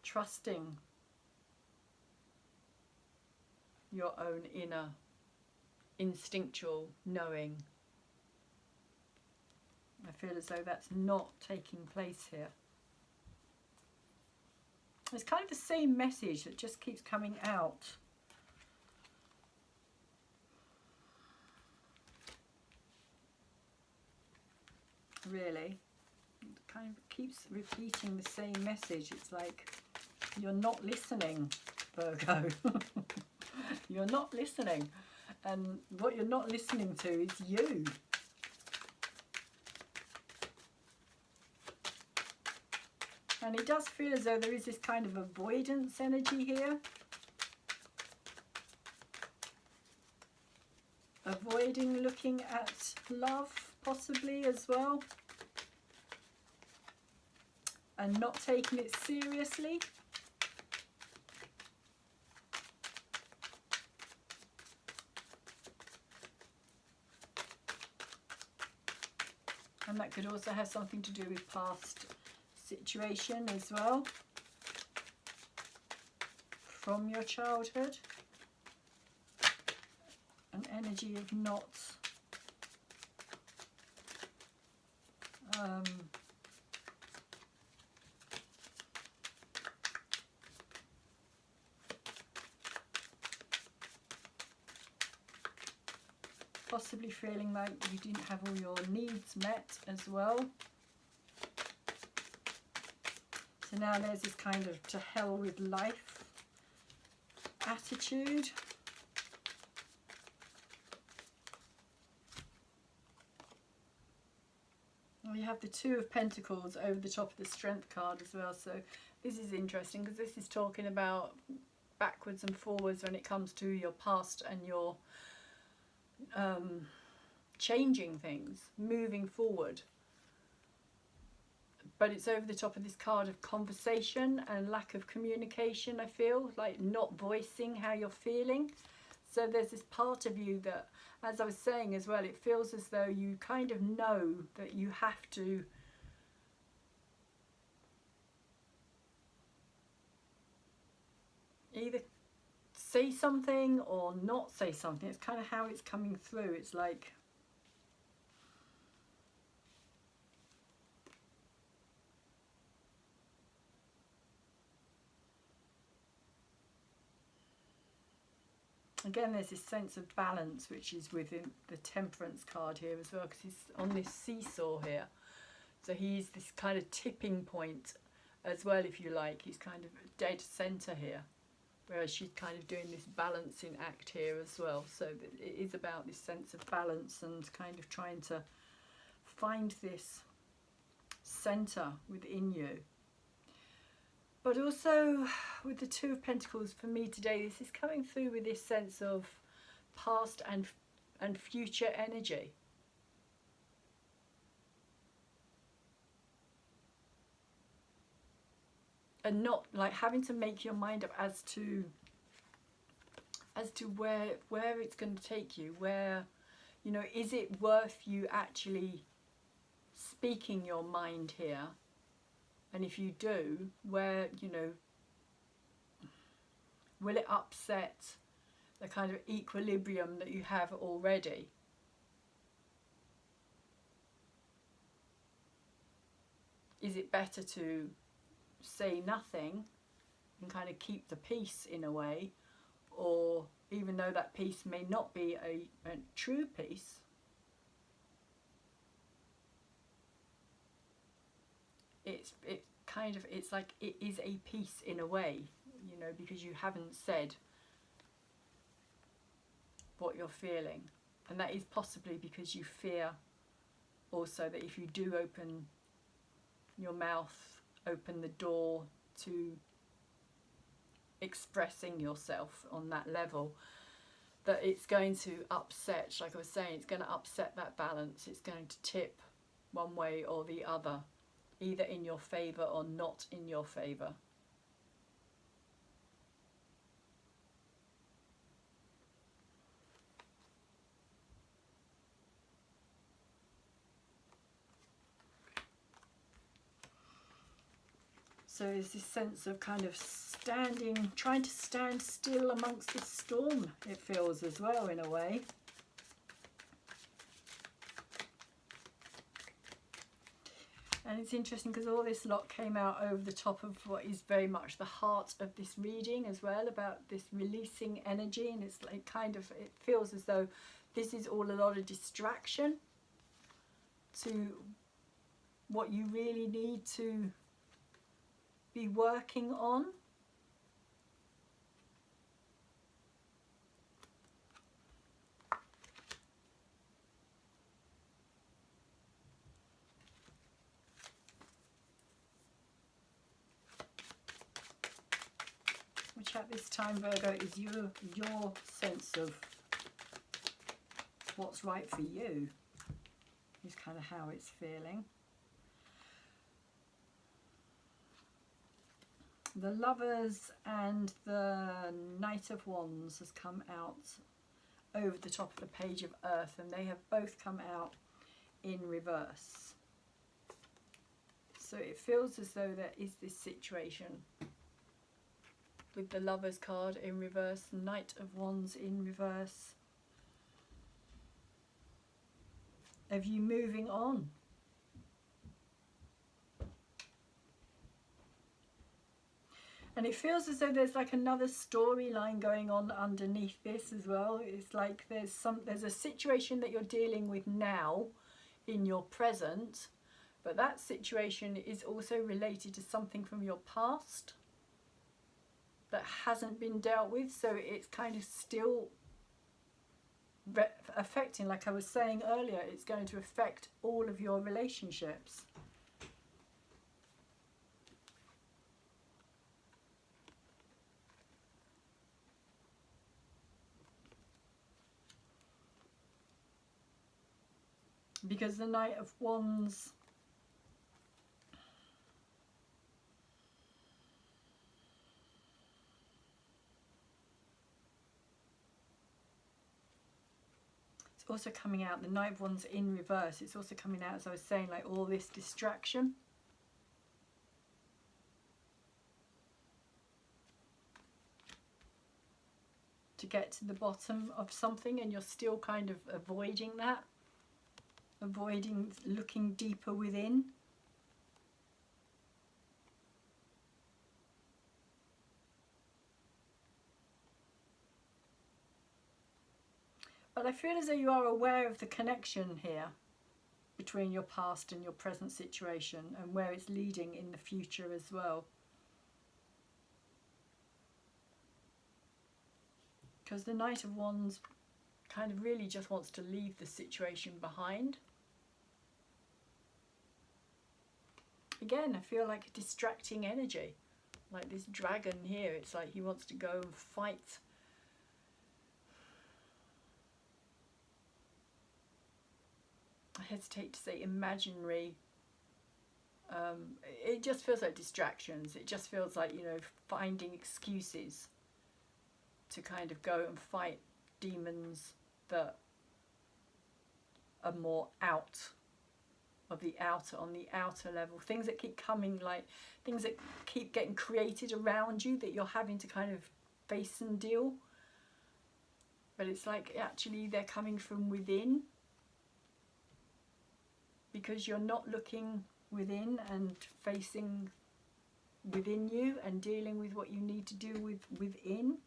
Trusting your own inner instinctual knowing. I feel as though that's not taking place here. It's kind of the same message that just keeps coming out. Really. It kind of keeps repeating the same message. It's like, you're not listening, Virgo. You're not listening. And what you're not listening to is you. And it does feel as though there is this kind of avoidance energy here. Avoiding looking at love, possibly, as well. And not taking it seriously. And that could also have something to do with past situation as well, from your childhood. An energy of not possibly feeling like you didn't have all your needs met as well. So now there's this kind of to hell with life attitude. We have the Two of Pentacles over the top of the Strength card as well. So this is interesting because this is talking about backwards and forwards when it comes to your past and your changing things, moving forward. But it's over the top of this card of conversation and lack of communication, I feel, like not voicing how you're feeling. So there's this part of you that, as I was saying as well, it feels as though you kind of know that you have to either say something or not say something. It's kind of how it's coming through. It's like, again, there's this sense of balance which is within the Temperance card here as well, because he's on this seesaw here. So he's this kind of tipping point as well, if you like. He's kind of dead centre here, whereas she's kind of doing this balancing act here as well. So it is about this sense of balance and kind of trying to find this centre within you. But also with the Two of Pentacles, for me today, this is coming through with this sense of past and future energy. And not like having to make your mind up as to where it's going to take you, where, you know, is it worth you actually speaking your mind here? And if you do, where, you know, will it upset the kind of equilibrium that you have already? Is it better to say nothing and kind of keep the peace in a way? Or even though that peace may not be a true peace, it's like it is a peace in a way, you know, because you haven't said what you're feeling. And that is possibly because you fear also that if you do open your mouth, open the door to expressing yourself on that level, that it's going to upset, like I was saying, it's going to upset that balance. It's going to tip one way or the other, either in your favour or not in your favour. So there's this sense of kind of trying to stand still amongst the storm, it feels as well, in a way. And it's interesting because all this lot came out over the top of what is very much the heart of this reading as well, about this releasing energy. And it's like kind of, it feels as though this is all a lot of distraction to what you really need to be working on. Which at this time, Virgo, is your sense of what's right for you, is kind of how it's feeling. The Lovers and the Knight of Wands has come out over the top of the Page of Earth, and they have both come out in reverse. So it feels as though there is this situation with the Lovers card in reverse, Knight of Wands in reverse, of you moving on. And it feels as though there's like another storyline going on underneath this as well. It's like there's a situation that you're dealing with now in your present, but that situation is also related to something from your past that hasn't been dealt with. So it's kind of still affecting, like I was saying earlier, it's going to affect all of your relationships. because the Knight of Wands, it's also coming out, the Knight of Wands in reverse, it's also coming out, as I was saying, like all this distraction. To get to the bottom of something, and you're still kind of avoiding that, avoiding looking deeper within. But I feel as though you are aware of the connection here between your past and your present situation, and where it's leading in the future as well. Because the Knight of Wands kind of really just wants to leave the situation behind. Again, I feel like a distracting energy. Like this dragon here, it's like he wants to go and fight. I hesitate to say imaginary. It just feels like distractions. It just feels like, you know, finding excuses to kind of go and fight demons that are more out of the outer, on the outer level, things that keep coming, like things that keep getting created around you that you're having to kind of face and deal, but it's like actually they're coming from within, because you're not looking within and facing within you and dealing with what you need to do within.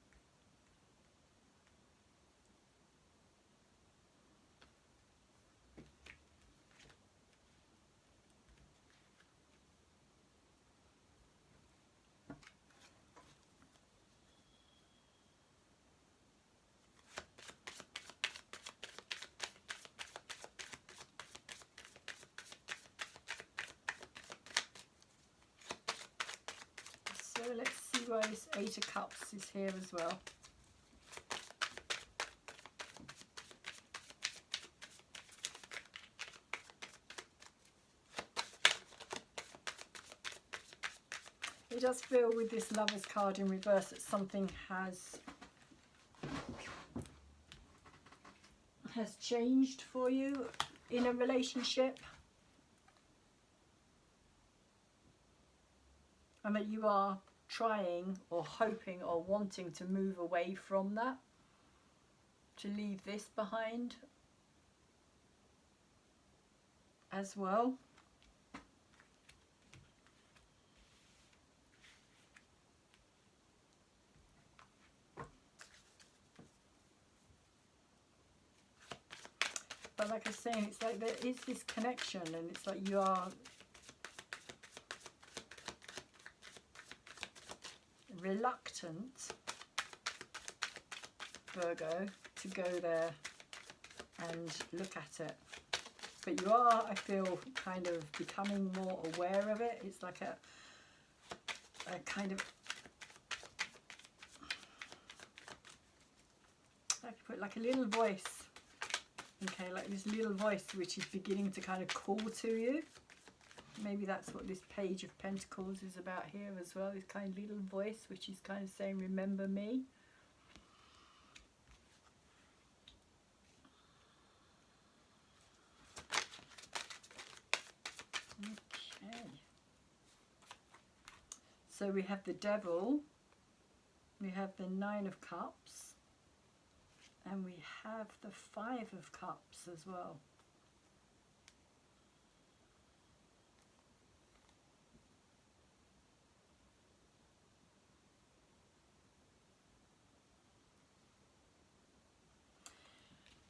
So let's see why this Eight of Cups is here as well. It does feel with this Lovers card in reverse that something has changed for you in a relationship, and that you are trying or hoping or wanting to move away from that, to leave this behind as well. But like I was saying, it's like there is this connection, and it's like you are reluctant, Virgo, to go there and look at it. But you are, I feel, kind of becoming more aware of it. It's like a kind of, I could put like a little voice, okay, like this little voice which is beginning to kind of call to you. Maybe that's what this Page of Pentacles is about here as well, this kind of little voice which is kind of saying, remember me. Okay. So we have the Devil, we have the Nine of Cups, and we have the Five of Cups as well.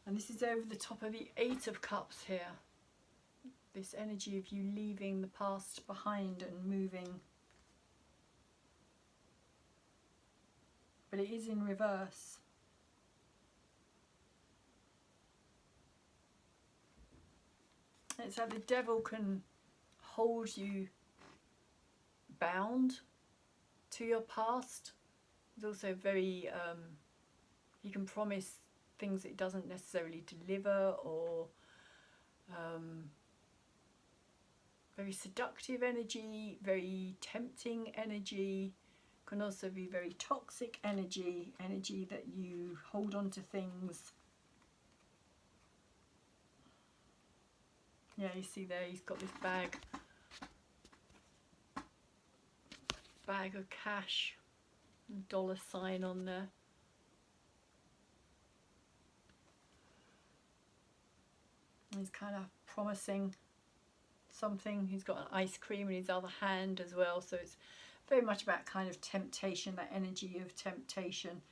And this is over the top of the Eight of Cups here. This energy of you leaving the past behind and moving. But it is in reverse. It's like the Devil can hold you bound to your past. It's also very, he can promise things it doesn't necessarily deliver, or very seductive energy, very tempting energy. Can also be very toxic energy, energy that you hold on to things. Yeah, you see there, he's got this bag of cash, dollar sign on there. And he's kind of promising something. He's got an ice cream in his other hand as well, so it's very much about kind of temptation, that energy of temptation.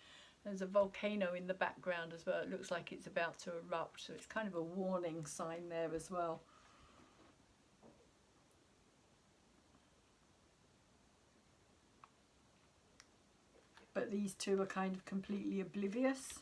There's a volcano in the background as well. It looks like it's about to erupt, so it's kind of a warning sign there as well. But these two are kind of completely oblivious.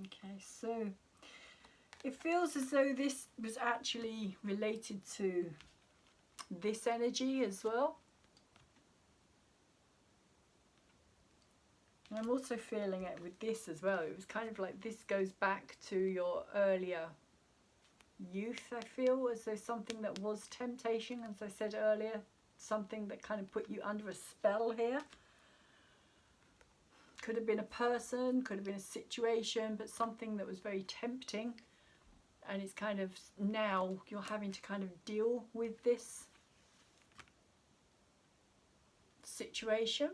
Okay, so it feels as though this was actually related to this energy as well. And I'm also feeling it with this as well. It was kind of like this goes back to your earlier youth, I feel, as though something that was temptation, as I said earlier, something that kind of put you under a spell here. Could have been a person, could have been a situation, but something that was very tempting. And it's kind of now you're having to kind of deal with this situation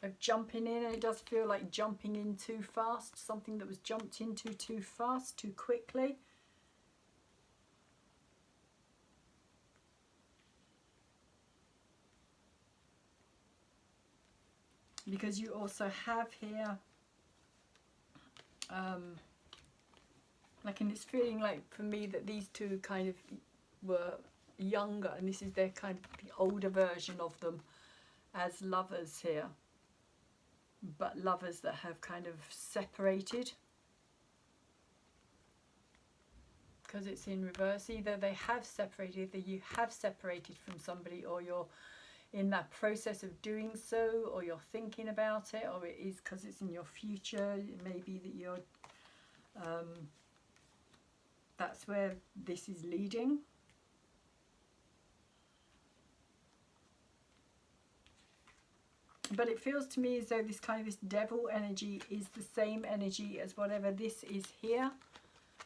of jumping in, and it does feel like jumping in too fast, something that was jumped into too fast, too quickly. Because you also have here, like, and it's feeling like for me that these two kind of were younger, and this is their kind of the older version of them as lovers here, but lovers that have kind of separated, because it's in reverse. Either they have separated, either you have separated from somebody, or you're in that process of doing so, or you're thinking about it, or it is because it's in your future. It may be that you're that's where this is leading. But it feels to me as though this kind of this devil energy is the same energy as whatever this is here,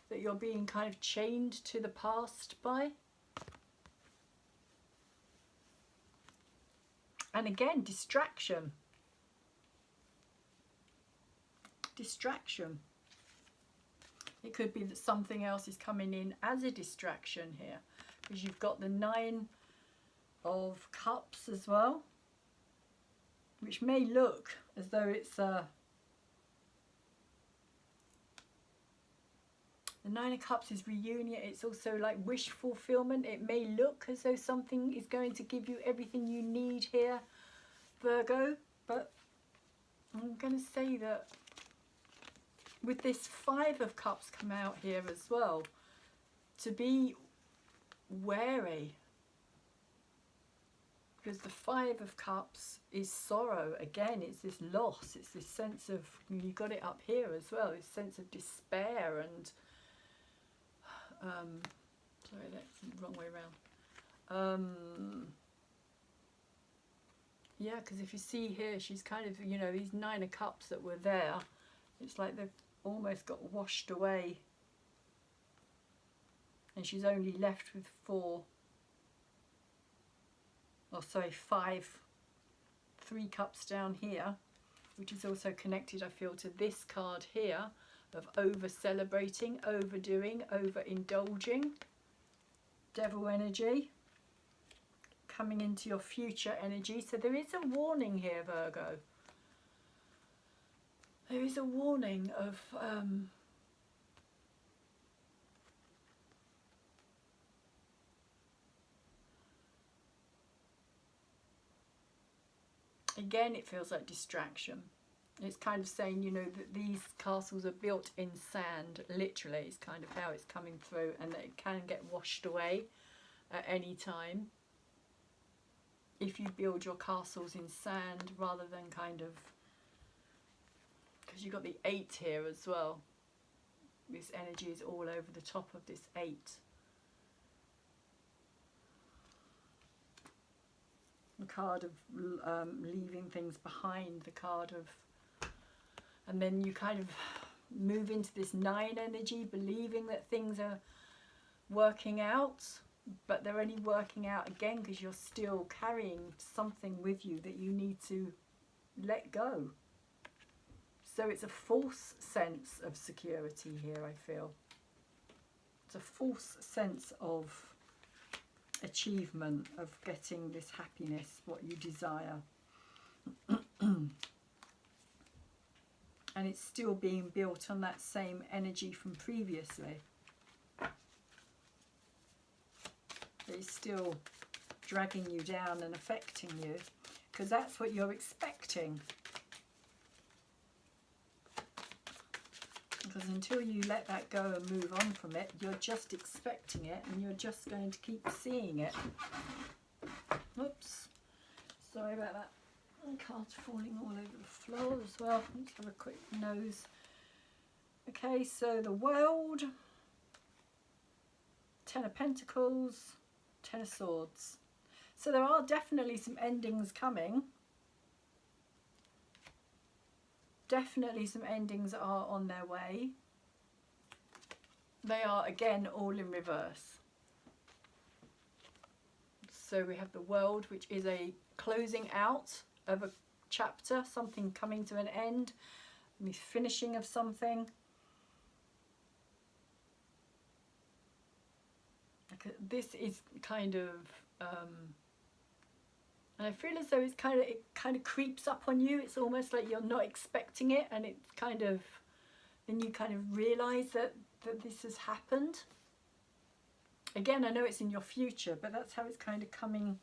that you're being kind of chained to the past by. And again, distraction. Distraction. It could be that something else is coming in as a distraction here, because you've got the 9 of Cups as well, which may look as though it's the 9 of Cups is reunion. It's also like wish fulfillment. It may look as though something is going to give you everything you need here, Virgo, but I'm going to say that with this 5 of Cups come out here as well, to be wary, because the 5 of Cups is sorrow. Again, it's this loss, it's this sense of, you got it up here as well, this sense of despair and sorry, that's the wrong way around. Yeah, because if you see here, she's kind of, you know, these 9 of Cups that were there, it's like they've almost got washed away, and she's only left with 4, or sorry, 5, 3 cups down here, which is also connected, I feel, to this card here of over celebrating, overdoing, overindulging. Devil energy coming into your future energy. So there is a warning here, Virgo. There is a warning of again, it feels like distraction. It's kind of saying, you know, that these castles are built in sand, literally, is kind of how it's coming through, and that it can get washed away at any time if you build your castles in sand rather than kind of, because you've got the 8 here as well. This energy is all over the top of this 8. The card of leaving things behind, the card of, and then you kind of move into this 9 energy, believing that things are working out, but they're only working out again because you're still carrying something with you that you need to let go. So it's a false sense of security here, I feel. It's a false sense of achievement, of getting this happiness, what you desire. And it's still being built on that same energy from previously. It's still dragging you down and affecting you, because that's what you're expecting. Because until you let that go and move on from it, you're just expecting it, and you're just going to keep seeing it. Oops, sorry about that. Cards falling all over the floor as well. Let's have a quick nose. Okay, so the World, 10 of Pentacles, 10 of Swords. So there are definitely some endings coming. Definitely some endings are on their way. They are, again, all in reverse. So we have the World, which is a closing out of a chapter, something coming to an end, the finishing of something. This is kind of, and I feel as though it kind of creeps up on you. It's almost like you're not expecting it, and it's kind of, then you kind of realise that this has happened. Again, I know it's in your future, but that's how it's kind of coming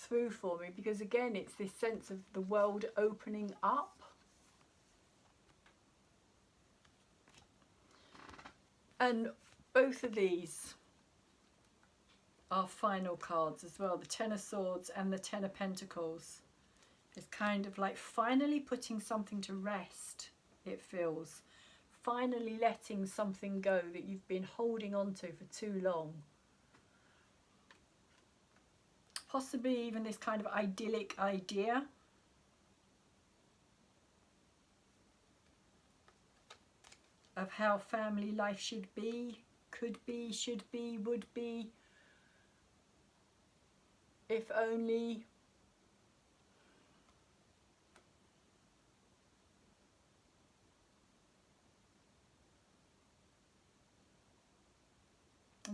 through for me, because again, it's this sense of the world opening up. And both of these are final cards as well, the 10 of Swords and the 10 of Pentacles. It's kind of like finally putting something to rest, it feels. Finally letting something go that you've been holding on to for too long. Possibly even this kind of idyllic idea. Of how family life should be, could be, should be, would be. If only.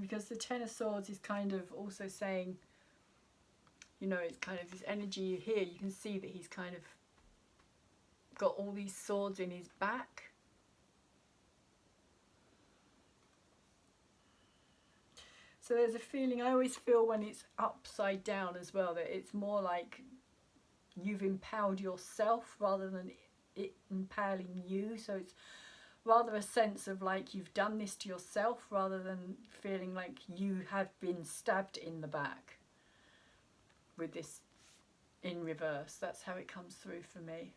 Because the 10 of Swords is kind of also saying, you know, it's kind of this energy here. You can see that he's kind of got all these swords in his back. So there's a feeling, I always feel when it's upside down as well, that it's more like you've empowered yourself rather than it empowering you. So it's rather a sense of like you've done this to yourself rather than feeling like you have been stabbed in the back with this in reverse. That's how it comes through for me.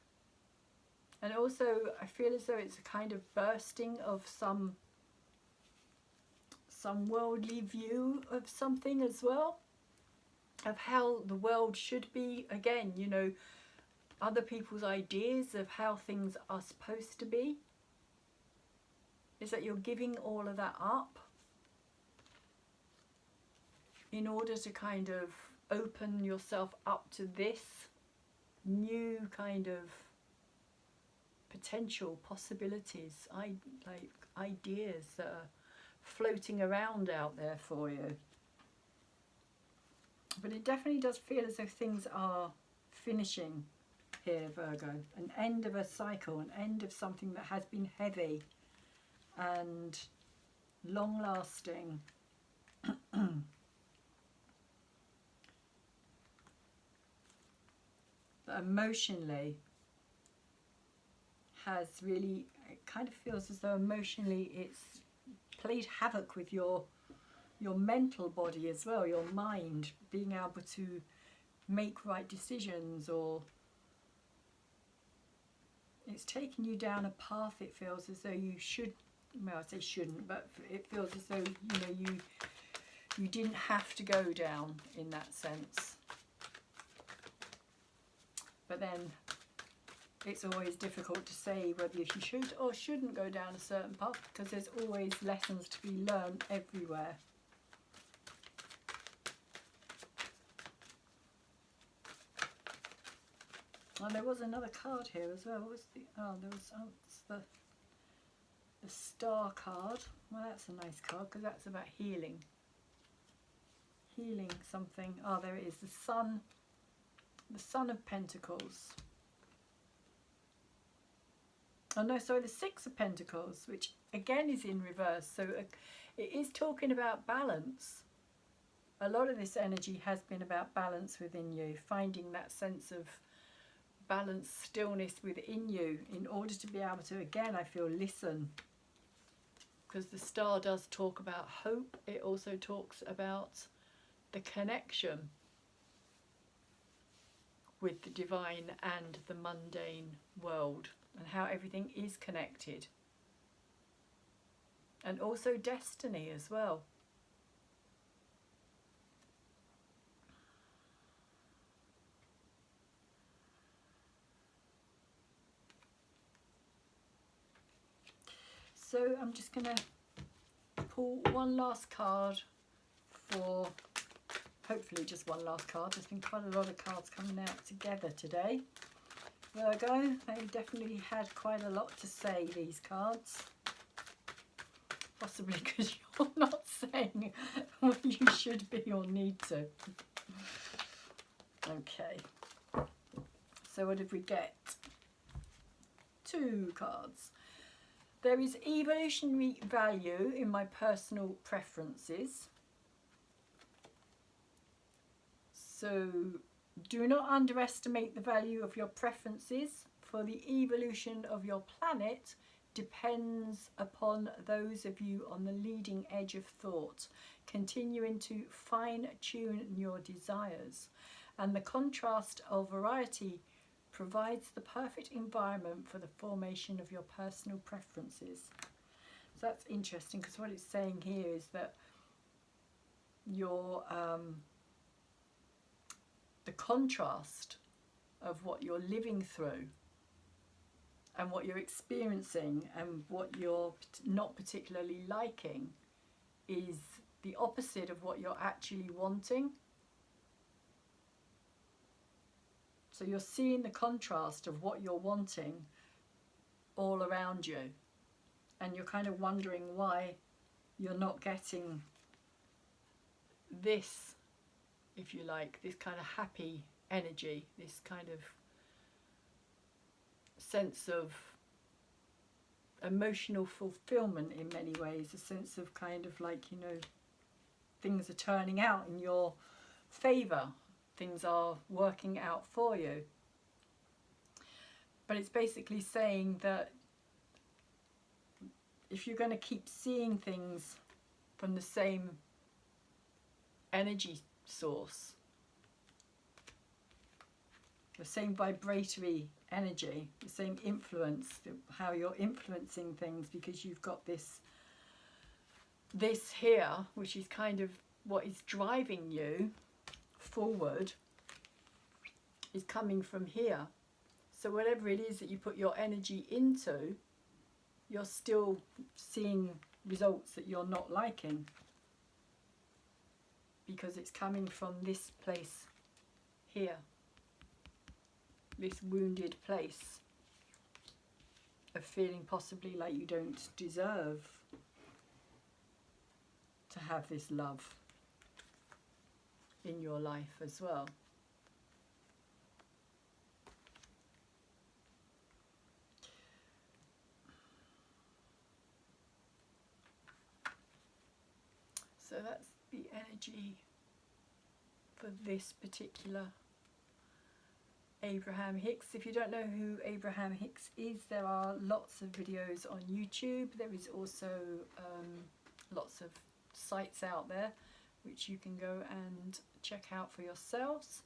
And also I feel as though it's a kind of bursting of some worldly view of something as well, of how the world should be. Again, you know, other people's ideas of how things are supposed to be. Is that you're giving all of that up in order to kind of open yourself up to this new kind of potential possibilities, like ideas that are floating around out there for you. But it definitely does feel as though things are finishing here, Virgo. An end of a cycle, an end of something that has been heavy and long lasting. But emotionally has really, it kind of feels as though emotionally it's played havoc with your mental body as well, your mind, being able to make right decisions, or it's taken you down a path, it feels as though you should, well, I say shouldn't, but it feels as though, you know, you didn't have to go down in that sense. But then it's always difficult to say whether you should or shouldn't go down a certain path, because there's always lessons to be learned everywhere. And there was another card here as well. What was the, oh, there was, oh, it's the Star card. Well, that's a nice card because that's about healing. Healing something. Oh, there it is. The Sun of Pentacles. Oh no, sorry, the Six of Pentacles, which again is in reverse. So it is talking about balance. A lot of this energy has been about balance within you, finding that sense of balance, stillness within you in order to be able to, again, I feel, listen. Because the Star does talk about hope. It also talks about the connection with the divine and the mundane world, and how everything is connected. And also destiny as well. So I'm just going to pull one last card for, hopefully just one last card. There's been quite a lot of cards coming out together today. Virgo, they definitely had quite a lot to say, these cards. Possibly because you're not saying what you should be or need to. Okay. So what did we get? 2 cards. There is evolutionary value in my personal preferences. So do not underestimate the value of your preferences, for the evolution of your planet depends upon those of you on the leading edge of thought, continuing to fine-tune your desires. And the contrast of variety provides the perfect environment for the formation of your personal preferences. So that's interesting, because what it's saying here is that your the contrast of what you're living through and what you're experiencing and what you're not particularly liking is the opposite of what you're actually wanting. So you're seeing the contrast of what you're wanting all around you, and you're kind of wondering why you're not getting this, if you like, this kind of happy energy, this kind of sense of emotional fulfillment in many ways, a sense of kind of like, you know, things are turning out in your favour, things are working out for you. But it's basically saying that if you're going to keep seeing things from the same energy source, the same vibratory energy, the same influence, how you're influencing things, because you've got this here, which is kind of what is driving you forward, is coming from here. So whatever it is that you put your energy into, you're still seeing results that you're not liking, because it's coming from this place here, this wounded place of feeling possibly like you don't deserve to have this love in your life as well. So that's the energy for this particular Abraham Hicks. If you don't know who Abraham Hicks is, there are lots of videos on YouTube. There is also lots of sites out there which you can go and check out for yourselves.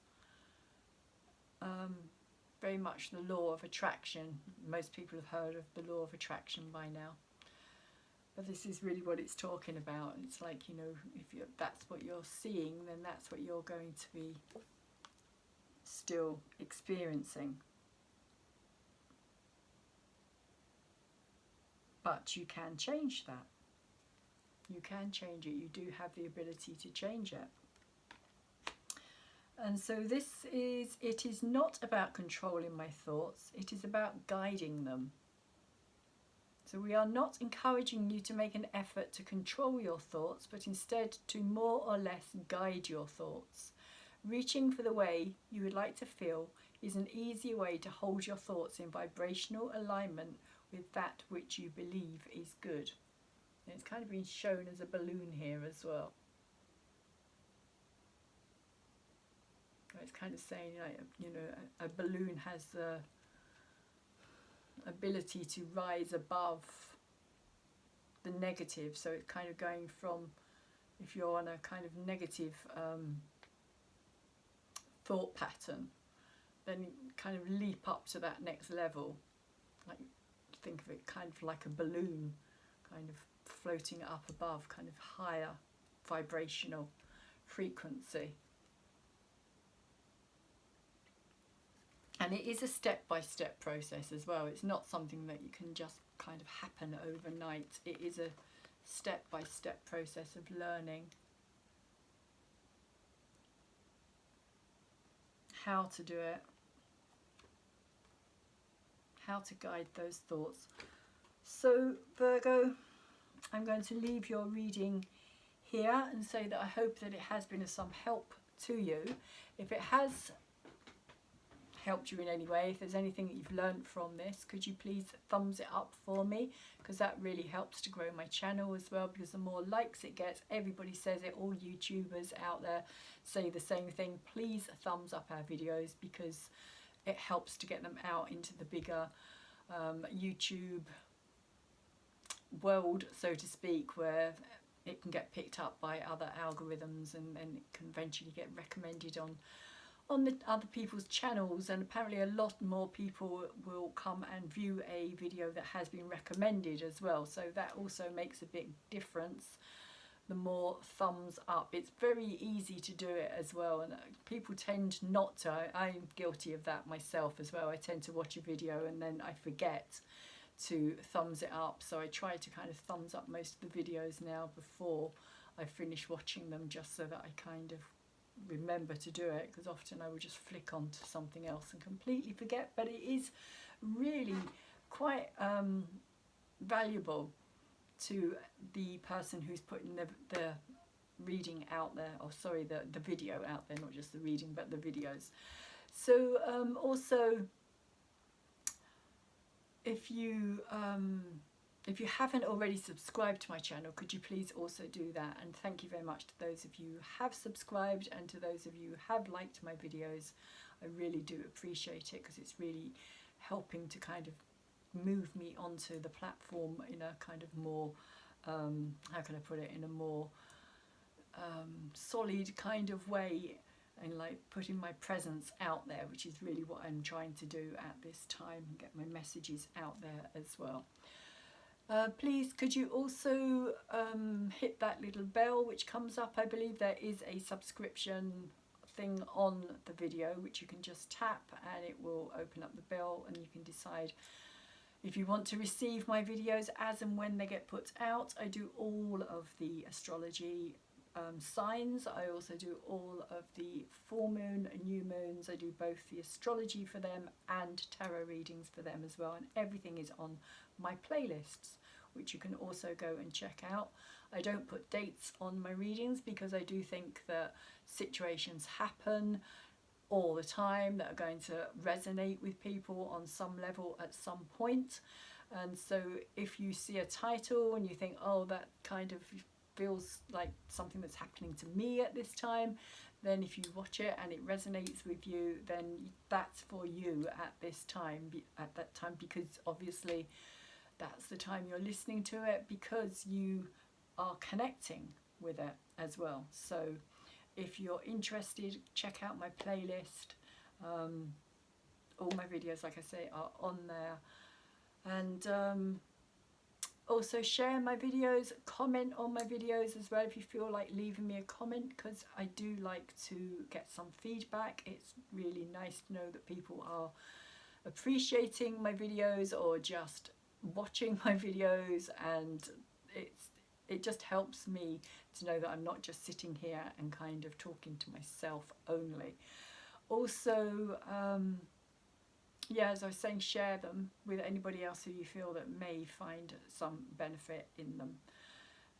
Very much the law of attraction. Most people have heard of the law of attraction by now. But this is really what it's talking about. It's like, you know, if that's what you're seeing, then that's what you're going to be still experiencing. But you can change that. You can change it. You do have the ability to change it. And so it is not about controlling my thoughts. It is about guiding them. So we are not encouraging you to make an effort to control your thoughts, but instead to more or less guide your thoughts. Reaching for the way you would like to feel is an easy way to hold your thoughts in vibrational alignment with that which you believe is good. And it's kind of been shown as a balloon here as well. It's kind of saying, like, you know, a balloon has the ability to rise above the negative. So it's kind of going from, if you're on a kind of negative thought pattern, then kind of leap up to that next level. Like, think of it kind of like a balloon, kind of floating up above, kind of higher vibrational frequency. And it is a step-by-step process as well. It's not something that you can just kind of happen overnight. It is a step-by-step process of learning how to do it, how to guide those thoughts. So Virgo, I'm going to leave your reading here and say that I hope that it has been of some help to you. If it has helped you in any way, if there's anything that you've learned from this, could you please thumbs it up for me, because that really helps to grow my channel as well, because the more likes it gets, everybody says it, all YouTubers out there say the same thing. Please thumbs up our videos, because it helps to get them out into the bigger YouTube world, so to speak, where it can get picked up by other algorithms and it can eventually get recommended on the other people's channels. And apparently a lot more people will come and view a video that has been recommended as well, so that also makes a big difference. The more thumbs up, it's very easy to do it as well, and people tend not to. I'm guilty of that myself as well. I tend to watch a video and then I forget to thumbs it up, so I try to kind of thumbs up most of the videos now before I finish watching them, just so that I kind of remember to do it, because often I will just flick on to something else and completely forget. But it is really quite valuable to the person who's putting the reading out there, or sorry, the video out there, not just the reading but the videos. So also, if you haven't already subscribed to my channel, could you please also do that? And thank you very much to those of you who have subscribed, and to those of you who have liked my videos. I really do appreciate it, because it's really helping to kind of move me onto the platform in a kind of more, how can I put it, in a more solid kind of way, and like putting my presence out there, which is really what I'm trying to do at this time, and get my messages out there as well. Please could you also hit that little bell which comes up. I believe there is a subscription thing on the video which you can just tap, and it will open up the bell, and you can decide if you want to receive my videos as and when they get put out. I do all of the astrology signs. I also do all of the full moon and new moons. I do both the astrology for them and tarot readings for them as well, and everything is on my playlists, which you can also go and check out. I don't put dates on my readings, because I do think that situations happen all the time that are going to resonate with people on some level at some point. And so if you see a title and you think, oh, that kind of feels like something that's happening to me at this time, then if you watch it and it resonates with you, then that's for you at this time, at that time, because obviously that's the time you're listening to it, because you are connecting with it as well. So if you're interested, check out my playlist. All my videos, like I say, are on there. And also share my videos, comment on my videos as well if you feel like leaving me a comment, because I do like to get some feedback. It's really nice to know that people are appreciating my videos or just watching my videos, and it just helps me to know that I'm not just sitting here and kind of talking to myself only. Also, yeah, as I was saying, share them with anybody else who you feel that may find some benefit in them.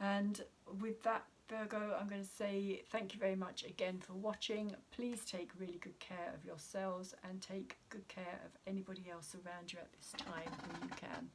And with that, Virgo, I'm going to say thank you very much again for watching. Please take really good care of yourselves and take good care of anybody else around you at this time who you can.